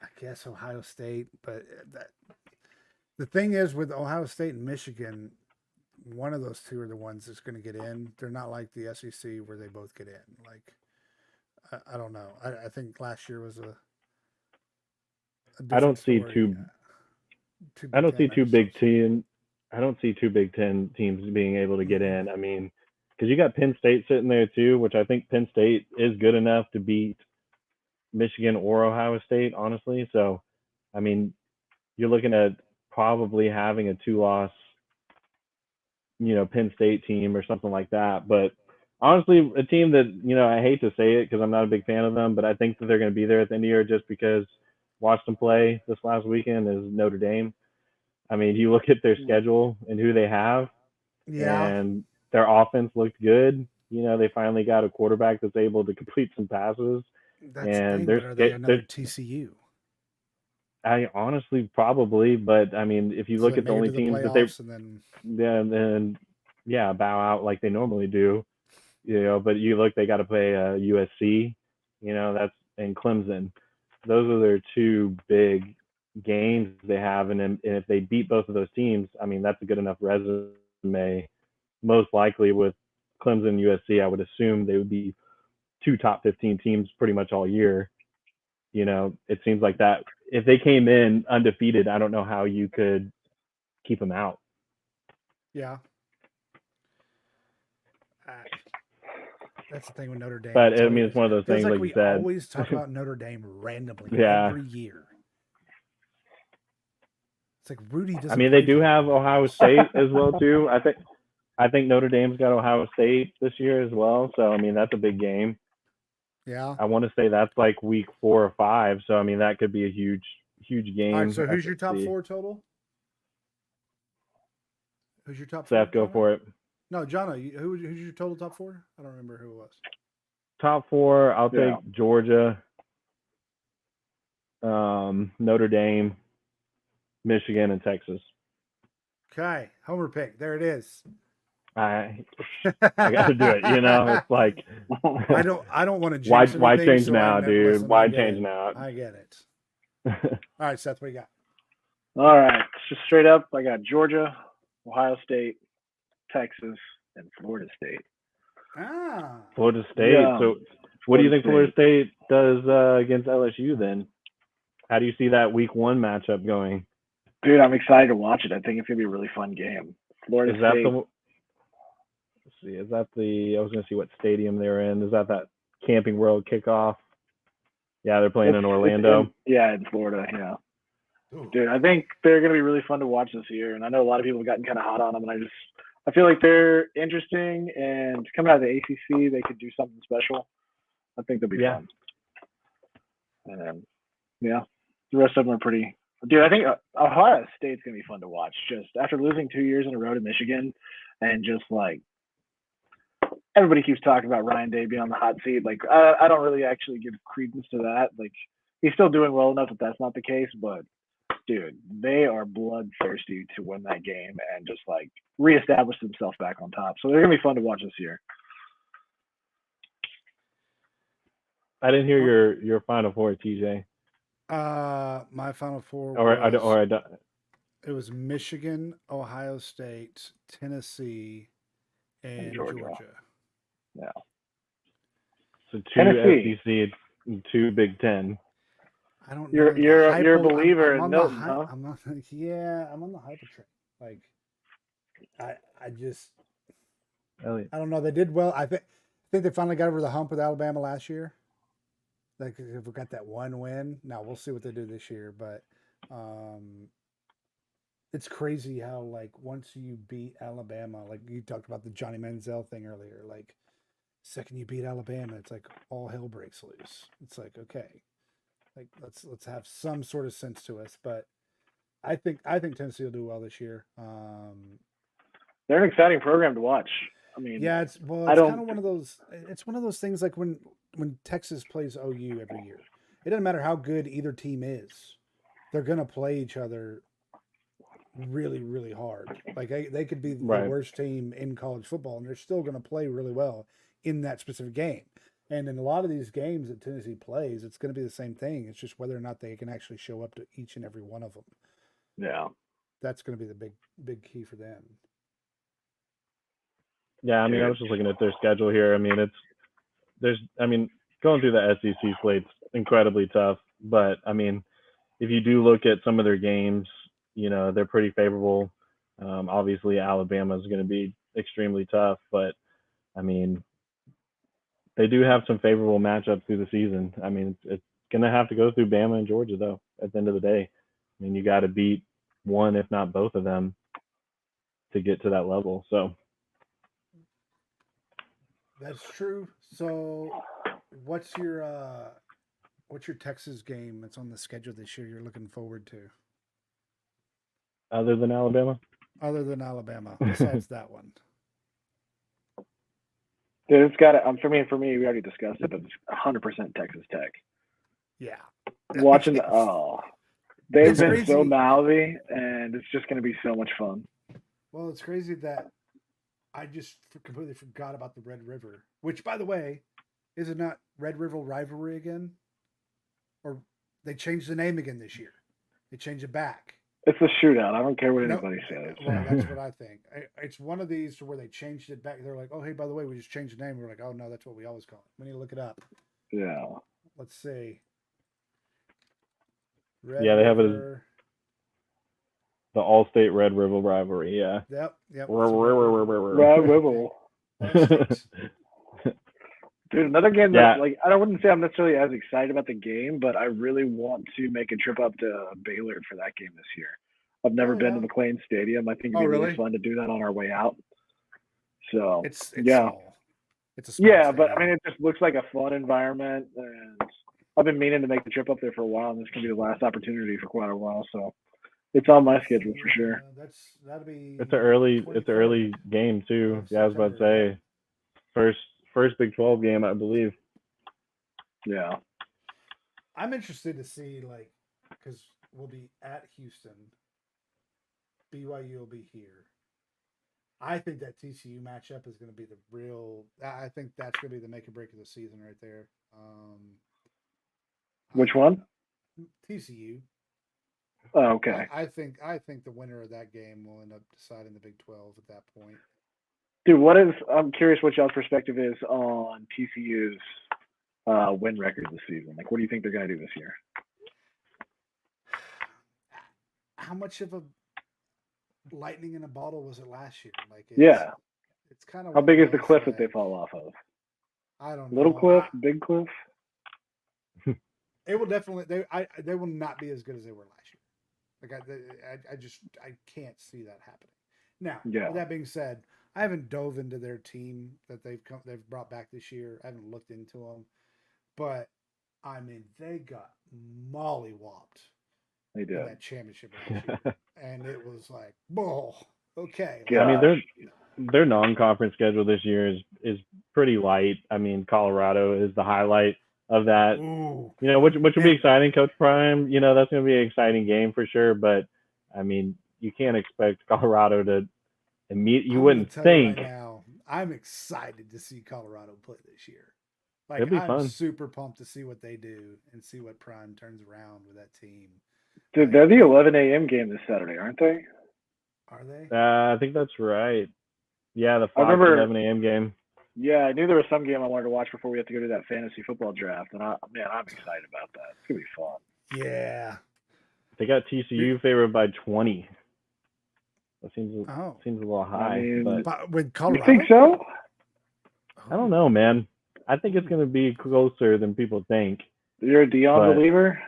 I guess Ohio State. But the thing is with Ohio State and Michigan, one of those two are the ones that's going to get in. They're not like the SEC where they both get in. Like, I don't know. I think last year was a I don't see story. I don't see two Big Ten. I don't see two Big Ten teams being able to get in. I mean, because you got Penn State sitting there too, which I think Penn State is good enough to beat Michigan or Ohio State, honestly. So, I mean, you're looking at probably having a 2-loss, Penn State team or something like that. But honestly, a team that, I hate to say it because I'm not a big fan of them, but I think that they're going to be there at the end of the year just because watched them play this last weekend is Notre Dame. I mean, you look at their schedule and who they have, and their offense looked good. They finally got a quarterback that's able to complete some passes. That's and the thing, but are they another TCU? I honestly probably, but I mean, if you look at the only teams that they bow out like they normally do, but you look, they got to play USC, that's and Clemson. Those are their two big games they have, and if they beat both of those teams, I mean, that's a good enough resume. Most likely with Clemson and USC, I would assume they would be two top 15 teams pretty much all year. It seems like that. If they came in undefeated, I don't know how you could keep them out. Yeah. That's the thing with Notre Dame. But I mean, it's one of those things like we you said. always talk about Notre Dame randomly every year. It's like Rudy doesn't. I mean, they do have Ohio State as well too. I think Notre Dame's got Ohio State this year as well. So I mean, that's a big game. Yeah. I want to say that's like week 4 or 5. So I mean, that could be a huge game. All right. So who's your top 4 total? Who's your top 4? Seth, go for it. No, John, who's your total top 4? I don't remember who it was. Top 4, I'll take Georgia, Notre Dame, Michigan, and Texas. Okay, homer pick. There it is. I got to do it. It's like I don't want to jinx anything. Why change now, dude? Listen, why change now? I get it. All right, Seth, what you got? All right, just straight up, I got Georgia, Ohio State, Texas, and Florida State. Florida State. Yeah. So, what do you think Florida State does against LSU then? How do you see that week 1 matchup going? Dude, I'm excited to watch it. I think it's gonna be a really fun game. Florida State. Let's see. Is that I was gonna see what stadium they're in. Is that Camping World kickoff? Yeah, they're playing in Orlando. In Florida. Yeah. Ooh. Dude, I think they're gonna be really fun to watch this year, and I know a lot of people have gotten kind of hot on them, and I feel like they're interesting, and coming out of the ACC, they could do something special. I think they'll be fun. And the rest of them are pretty. Dude, I think Ohio State's gonna be fun to watch. Just after losing 2 years in a row to Michigan, and just like everybody keeps talking about Ryan Day being on the hot seat. Like I don't really actually give credence to that. Like he's still doing well enough that that's not the case, but dude, they are bloodthirsty to win that game and just like reestablish themselves back on top. So they're gonna be fun to watch this year. I didn't hear your Final Four, TJ. My Final Four it was Michigan, Ohio State, Tennessee, and Georgia. Yeah. So 2 SEC and 2 Big Ten. I don't You're know. you're a believer I'm in on Milton, huh? I'm on, yeah, I'm on the hyper train. Like, I just, Elliot. I don't know. They did well. I think they finally got over the hump with Alabama last year. Like, if we got that one win, now we'll see what they do this year. But um, it's crazy how, like, once you beat Alabama, like you talked about the Johnny Manziel thing earlier, like second you beat Alabama, it's like all hell breaks loose. It's like, okay, like let's have some sort of sense to us. But I think Tennessee will do well this year. They're an exciting program to watch. I mean, Yeah, I it's kind don't. of one of those. It's one of those things like when Texas plays OU every year. It doesn't matter how good either team is; they're gonna play each other really, really hard. Like they could be the Right. worst team in college football, and they're still gonna play really well in that specific game. And in a lot of these games that Tennessee plays, it's going to be the same thing. It's just whether or not they can actually show up to each and every one of them. Yeah. That's going to be the big key for them. Yeah, I mean, I was just looking at their schedule here. I mean, going through the SEC slate's incredibly tough. But I mean, if you do look at some of their games, they're pretty favorable. Obviously, Alabama is going to be extremely tough, but I mean, they do have some favorable matchups through the season. I mean, it's going to have to go through Bama and Georgia, though, at the end of the day. I mean, you got to beat one, if not both of them, to get to that level. So, That's true. So, what's your Texas game that's on the schedule this year you're looking forward to? other than Alabama, Other than Alabama, besides that one. Dude, it's got to, for me, we already discussed it, but it's 100% Texas Tech. Yeah. Watching, they've It's been crazy. so mouthy, and it's just going to be so much fun. Well, it's crazy that I just completely forgot about the Red River, which, by the way, is it not Red River Rivalry again? Or they changed the name again this year? They changed it back. It's a shootout. I don't care what No, anybody says. well, that's what I think. It's one of these to where they changed it back. They're like, oh, hey, by the way, we just changed the name. We're like, oh, no, that's what we always call it. We need to look it up. Yeah. Let's see. yeah, they have it as the All-State Red River rivalry. Yeah. Yep. Red River. Dude, another game that, like, I wouldn't say I'm necessarily as excited about the game, but I really want to make a trip up to Baylor for that game this year. I've never been to McLean Stadium. I think it'd be really fun to do that on our way out. So it's yeah, small. It's a small yeah, stadium. but I mean, it just looks like a fun environment, and I've been meaning to make the trip up there for a while, and this can be the last opportunity for quite a while. So it's on my schedule for sure. That'll be. It's an early game too. Yeah, I was about to say first Big 12 game, I believe. Yeah. I'm interested to see, like, because we'll be at Houston. BYU will be here. I think that TCU matchup is going to be the real. I think that's going to be the make or break of the season right there. Which one? TCU. Oh, okay. I think the winner of that game will end up deciding the Big 12 at that point. Dude, I'm curious what y'all's perspective is on TCU's win record this season. Like, what do you think they're going to do this year? How much of a lightning in a bottle was it last year? Like, it's kind of. How big is the cliff that they fall off of? I don't know. Little cliff, big cliff. It will definitely. They will not be as good as they were last year. Like I can't see that happening. Now, with that being said, I haven't dove into their team that they've brought back this year. I haven't looked into them, but I mean, they got mollywopped. They did. In that championship last year, and it was like, whoa, okay. I mean, their non-conference schedule this year is pretty light. I mean, Colorado is the highlight of that. Ooh. Which will be exciting, Coach Prime. That's going to be an exciting game for sure. But I mean, you can't expect Colorado to you wouldn't think. Right now, I'm excited to see Colorado play this year. Like, it'd be I'm fun. super pumped to see what they do and see what Prime turns around with that team. Dude, they're the 11 a.m. game this Saturday, aren't they? Are they? I think that's right. Yeah, the Fox 11 a.m. game. Yeah, I knew there was some game I wanted to watch before we have to go to that fantasy football draft, and I'm excited about that. It's gonna be fun. Yeah. They got TCU favored by 20. That seems Oh. a little high, mean, but With You Colorado? think so? I don't know, man. I think it's going to be closer than people think. You're a Dion But- believer?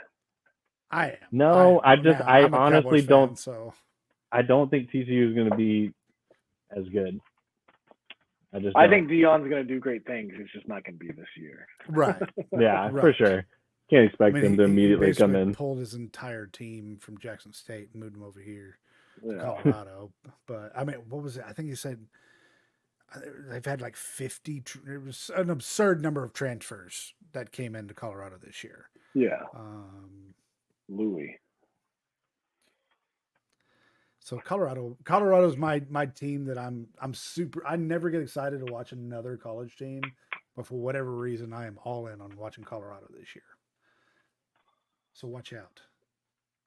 I am. No, I I'm a honestly Cowboys don't. fan, so I don't think TCU is going to be as good. I think Dion's going to do great things. It's just not going to be this year. right. Yeah, for Right. sure. Can't expect I mean, him to immediately come basically in. pulled his entire team from Jackson State and moved him over here to Yeah. Colorado. But I mean, what was it? I think he said they've had like 50. It was an absurd number of transfers that came into Colorado this year. Yeah. Um, Louis. So Colorado's my team that I'm super. I never get excited to watch another college team, but for whatever reason, I am all in on watching Colorado this year. So watch out.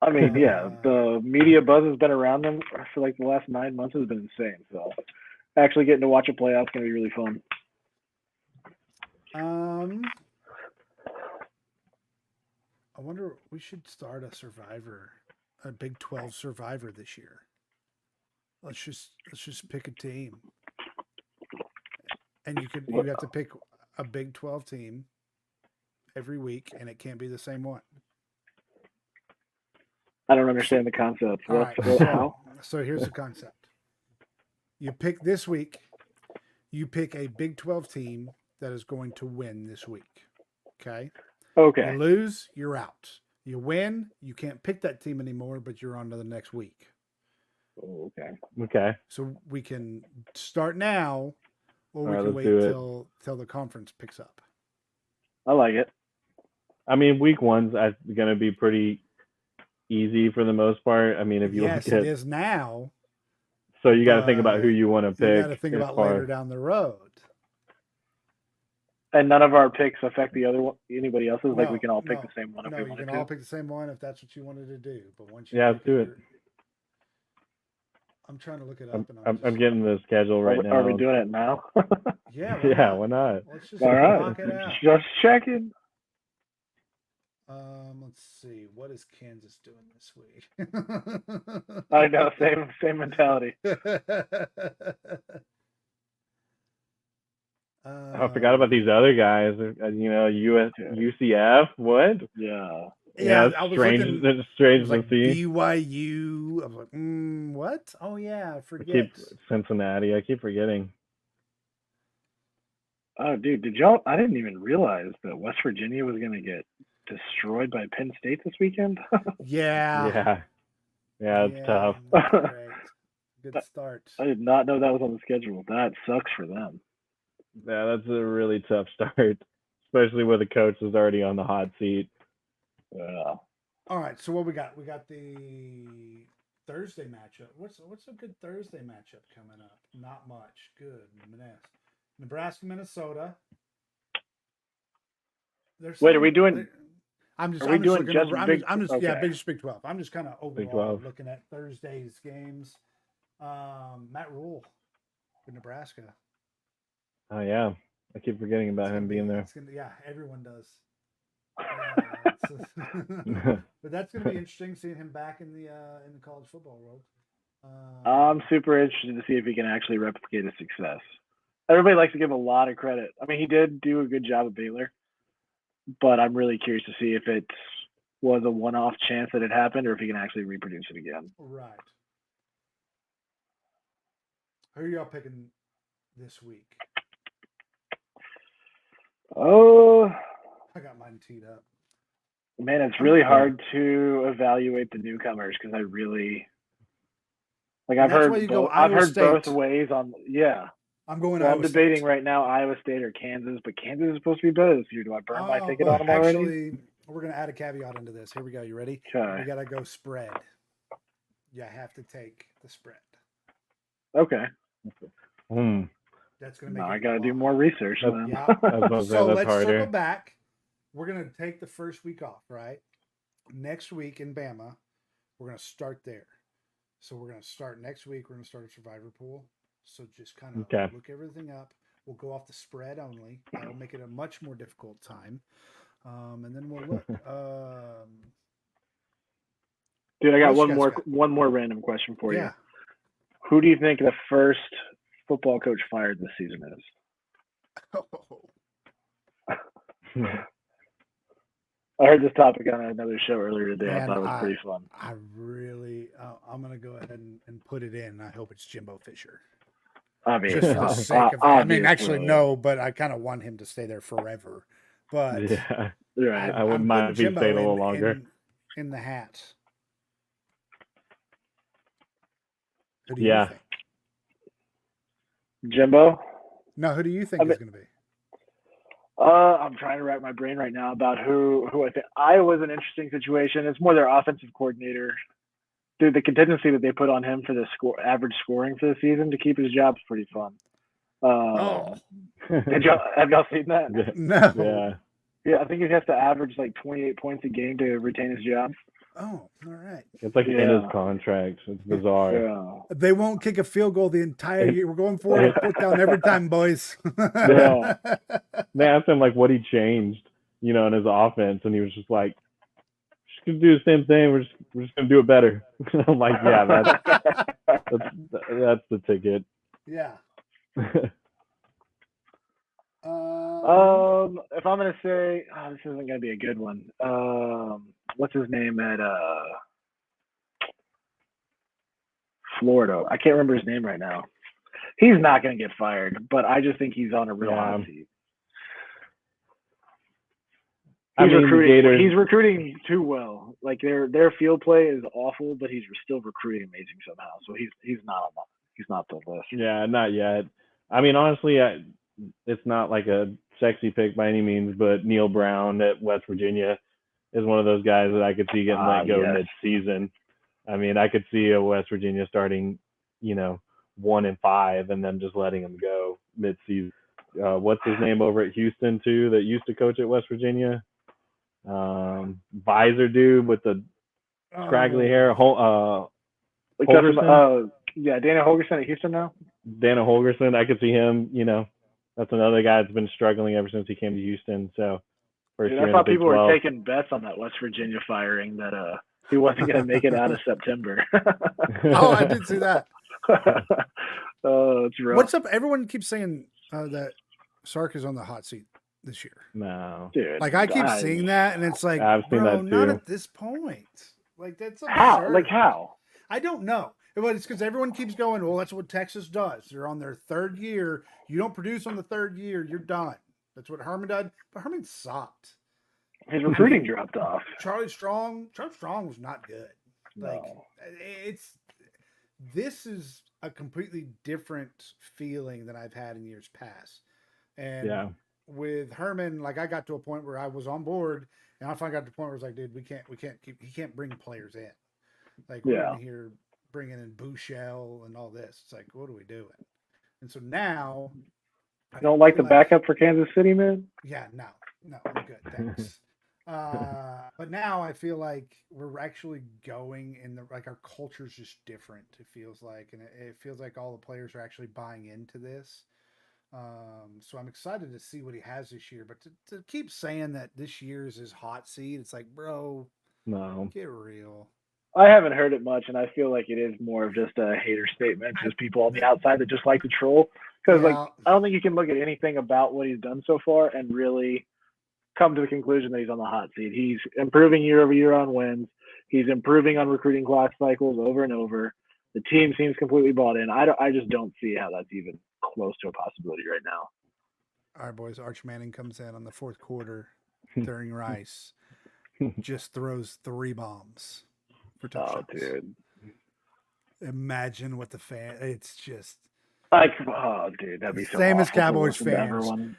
I mean, yeah, the media buzz has been around them for like the last 9 months has been insane. So actually getting to watch a playoff is going to be really fun. I wonder, we should start a Big 12 Survivor this year. Let's just pick a team, and you have to pick a Big 12 team every week, and it can't be the same one. I don't understand the concept. All What, right, how? so here's the concept. You pick this week, you pick a Big 12 team that is going to win this week. Okay? Okay. You lose, you're out. You win, you can't pick that team anymore, but you're on to the next week. Oh, okay. Okay. So we can start now, or we All right, can let's wait do it. till the conference picks up. I like it. I mean, week one's going to be pretty easy for the most part. I mean, if you Yes, look at it is now. so you got to think about who you want to pick. You got to think as about far- later down the road. And none of our picks affect the other one, anybody else's. Like we can all pick No, the same one if no, we you wanted can to. all pick the same one if that's what you wanted to do. But once you Yeah, pick let's do it. I'm trying to look it up. I'm getting the schedule right now. Are we doing it now? Yeah, Why not? Let's just All right. knock it out. Just checking. Let's see. What is Kansas doing this week? I know, same mentality. I forgot about these other guys. UCF. What? Yeah. Yeah, it's I was strange. looking. It's It strange was to like see. BYU. I was like, what? Oh yeah, I I forget. keep Cincinnati. I keep forgetting. Oh, dude, did y'all? I didn't even realize that West Virginia was going to get destroyed by Penn State this weekend. Yeah. Yeah, it's tough. not great. Good start. I did not know that was on the schedule. That sucks for them. Yeah, that's a really tough start, especially with a coach that's already on the hot seat. Yeah. All right, so what we got? We got the Thursday matchup. What's a good Thursday matchup coming up? Not much. Good. Nebraska, Minnesota. Wait, are we doing? I'm just. Are we I'm just doing looking just over. I'm Big? just. I'm just. Okay. Yeah, Big 12. I'm just kind of Big overall 12. looking at Thursday's games. Matt Rule for Nebraska. Oh yeah, I keep forgetting about him being there. Yeah, everyone does. But that's going to be interesting seeing him back in the college football world. I'm super interested to see if he can actually replicate his success. Everybody likes to give a lot of credit. I mean, he did do a good job at Baylor, but I'm really curious to see if it was a one-off chance that it happened or if he can actually reproduce it again. Right. Who are y'all picking this week? Oh, I got mine teed up. man, it's really hard to evaluate the newcomers because I really I've heard both ways on. Yeah, I'm going. Well, I'm debating right now Iowa State or Kansas, but Kansas is supposed to be better this year. Do I burn my ticket on them already? Actually, we're going to add a caveat into this. Here we go. You ready? Okay. We got to go spread. You have to take the spread. Okay. That's going to make. I got to do more research. Then. Yeah. So let's harder. circle back. We're going to take the first week off, right? Next week in Bama, we're going to start there. So we're going to start next week. We're going to start a survivor pool. So just kind of look everything up. We'll go off the spread only. That'll make it a much more difficult time. And then we'll look. Dude, I got What else you guys one more random question for you. Yeah. Who do you think the first football coach fired this season is? I heard this topic on another show earlier today. Man, I thought it was pretty fun. I really, I'm gonna go ahead and put it in. I hope it's Jimbo Fisher. I mean, Just for the sake of it. I mean, actually, no, but I kind of want him to stay there forever. But yeah, right. I wouldn't mind if he stayed a little longer. In the hat. Who do you think? Jimbo? No, who do you think is going to be? I'm trying to rack my brain right now about who I think. Iowa's an interesting situation. It's more their offensive coordinator. Dude, the contingency that they put on him for the average scoring for the season to keep his job is pretty fun. Have y'all seen that? No. Yeah, I think he has to average like 28 points a game to retain his job. Oh, all right. It's like in his contract. It's bizarre. Yeah. They won't kick a field goal the entire year. We're going for it. Fourth down every time, boys. Yeah. They asked him like what he changed, in his offense, and he was just like, "Just gonna do the same thing. We're just gonna do it better." I'm like, "Yeah, that's the ticket." Yeah. If I'm gonna say, this isn't gonna be a good one. What's his name at Florida? I can't remember his name right now. He's not gonna get fired, but I just think he's on a real hot seat. He's recruiting too well. Like their field play is awful, but he's still recruiting amazing somehow. So he's not the list. Yeah, not yet. I mean, honestly, it's not like a sexy pick by any means, but Neil Brown at West Virginia is one of those guys that I could see getting let go mid-season. I mean, I could see a West Virginia starting, 1-5 and then just letting him go mid-season. What's his name over at Houston too that used to coach at West Virginia? Visor dude with the scraggly hair. Holgerson? Dana Holgerson at Houston now. Dana Holgerson, I could see him. That's another guy that's been struggling ever since he came to Houston. So, I thought people were taking bets on that West Virginia firing that he wasn't going to make it out of September. Oh, I did see that. Oh, it's rough. What's up? Everyone keeps saying that Sark is on the hot seat this year. No, dude. Like I keep seeing that, and it's like, I've seen that too. Not at this point. Like that's absurd. How? Like how? I don't know. But it's because everyone keeps going, well, that's what Texas does. They're on their third year. You don't produce on the third year, you're done. That's what Herman did. But Herman sucked. His recruiting dropped off. Charlie Strong was not good. Like this is a completely different feeling than I've had in years past. And with Herman, like I got to a point where I was on board, and I finally got to the point where I was like, dude, he can't bring players in. Like we're in here bringing in Bouchel and all this. It's like, what are we doing? And so now, you don't like the backup for Kansas City, man? Yeah, no, I'm good, thanks. But now I feel like we're actually going in our culture's just different. It feels like, and it feels like all the players are actually buying into this. So I'm excited to see what he has this year. But to keep saying that this year is his hot seat, it's like, bro, no, get real. I haven't heard it much, and I feel like it is more of just a hater statement, just people on the outside that just like to troll. Because I don't think you can look at anything about what he's done so far and really come to the conclusion that he's on the hot seat. He's improving year over year on wins. He's improving on recruiting clock cycles over and over. The team seems completely bought in. I just don't see how that's even close to a possibility right now. All right, boys. Arch Manning comes in on the fourth quarter during Rice, just throws 3 bombs for touchdowns. Oh, dude. Imagine what it's just dude, that'd be so same awful as Cowboys fans. Everyone.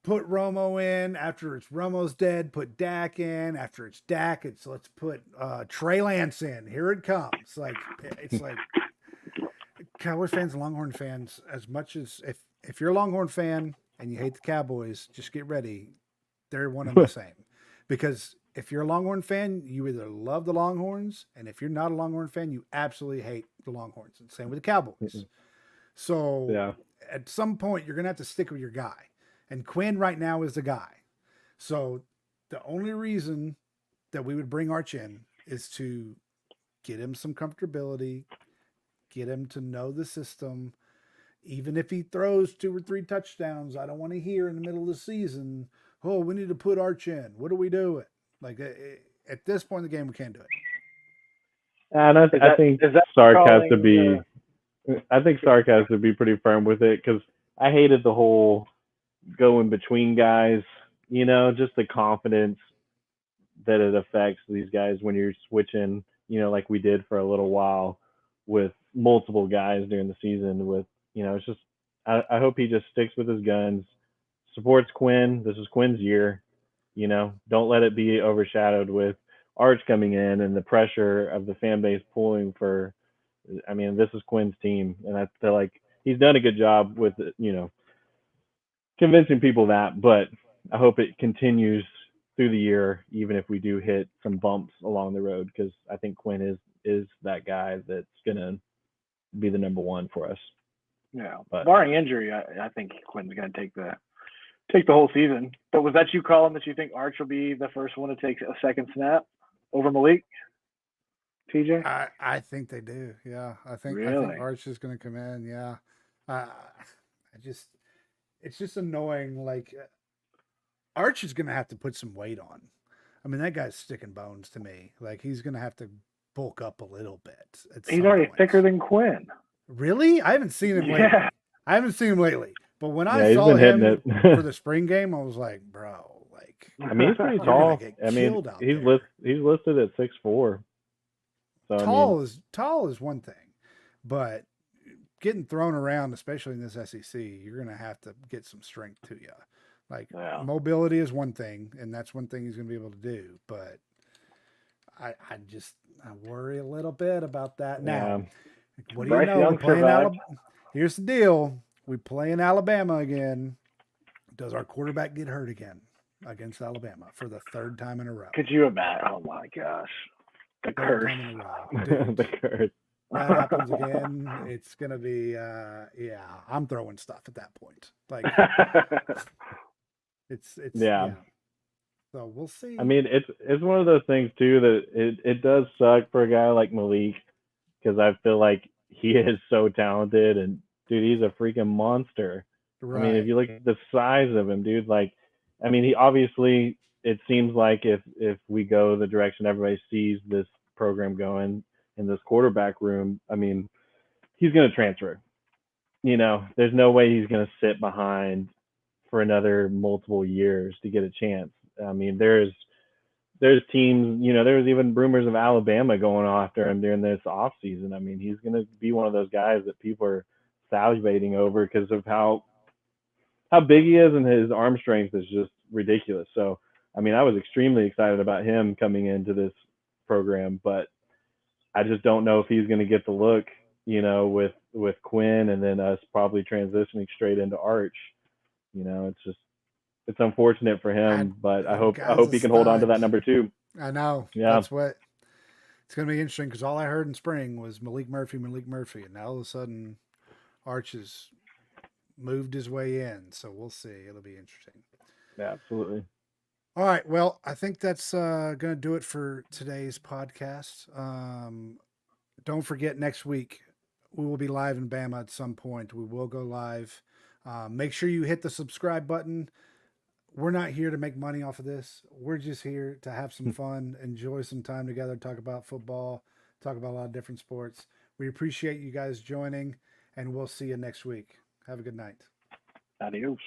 Put Romo in. After it's Romo's dead, put Dak in. After it's Dak, let's put Trey Lance in. Here it comes. It's like Cowboys fans and Longhorn fans, as much as if you're a Longhorn fan and you hate the Cowboys, just get ready. They're one and the same. Because if you're a Longhorn fan, you either love the Longhorns, and if you're not a Longhorn fan, you absolutely hate the Longhorns. And same with the Cowboys. Mm-hmm. So at some point, you're going to have to stick with your guy. And Quinn right now is the guy. So the only reason that we would bring Arch in is to get him some comfortability, get him to know the system. Even if he throws 2 or 3 touchdowns, I don't want to hear in the middle of the season, oh, we need to put Arch in. What are we doing? Like, at this point in the game, we can't do it. And I think is that Sark has calling, to be. I think Sark has to be pretty firm with it because I hated the whole going between guys. Just the confidence that it affects these guys when you're switching. Like we did for a little while with multiple guys during the season. It's just I hope he just sticks with his guns, supports Quinn. This is Quinn's year. Don't let it be overshadowed with Arch coming in and the pressure of the fan base pulling for. I mean, this is Quinn's team, and I feel like he's done a good job with convincing people that. But I hope it continues through the year, even if we do hit some bumps along the road, because I think Quinn is that guy that's gonna be the number one for us. Yeah, But barring injury, I think Quinn's going to take the whole season. But was that you calling that you think Arch will be the first one to take a second snap over Malik? TJ? I think they do. Yeah, I think Really? Arch is going to come in. Yeah, it's just annoying. Like Arch is going to have to put some weight on. I mean, that guy's sticking bones to me. Like he's going to have to bulk up a little bit. He's already thicker than Quinn. Really? I haven't seen him lately. Yeah. I haven't seen him lately. But when I he's saw been hitting him it. for the spring game, I was like, bro, like I mean, he's pretty you're gonna tall. get I mean, killed out he's there. he's listed at 6'4". So Tall is one thing, but getting thrown around, especially in this SEC, you're gonna have to get some strength to you. Like mobility is one thing, and that's one thing he's gonna be able to do. But I worry a little bit about that now. What do Bryce you know? Young We play in survived. Here's the deal: we play in Alabama again. Does our quarterback get hurt again against Alabama for the 3rd time in a row? Could you imagine? Oh my gosh, the 3rd curse! time in a row, dude. the curse. That happens again, it's gonna be yeah. I'm throwing stuff at that point. Like it's yeah. So we'll see. I mean, it's one of those things too that it does suck for a guy like Malik because I feel like he is so talented and dude, he's a freaking monster. Right. I mean, if you look at the size of him, dude, like, I mean, he obviously it seems like if we go the direction everybody sees this program going in this quarterback room, I mean, he's going to transfer. There's no way he's going to sit behind for another multiple years to get a chance. I mean, there's teams, there was even rumors of Alabama going after him during this off season. I mean, he's going to be one of those guys that people are salivating over because of how big he is, and his arm strength is just ridiculous. So, I mean, I was extremely excited about him coming into this program, but I just don't know if he's going to get the look, with Quinn and then us probably transitioning straight into Arch. It's unfortunate for him, but I hope he can hold on to that number 2. I know. Yeah. That's what it's going to be interesting because all I heard in spring was Malik Murphy, and now all of a sudden Arch has moved his way in. So we'll see. It'll be interesting. Yeah, absolutely. All right. Well, I think that's going to do it for today's podcast. Don't forget, next week we will be live in Bama at some point. We will go live. Make sure you hit the subscribe button. We're not here to make money off of this. We're just here to have some fun, enjoy some time together, talk about football, talk about a lot of different sports. We appreciate you guys joining, and we'll see you next week. Have a good night. Adios.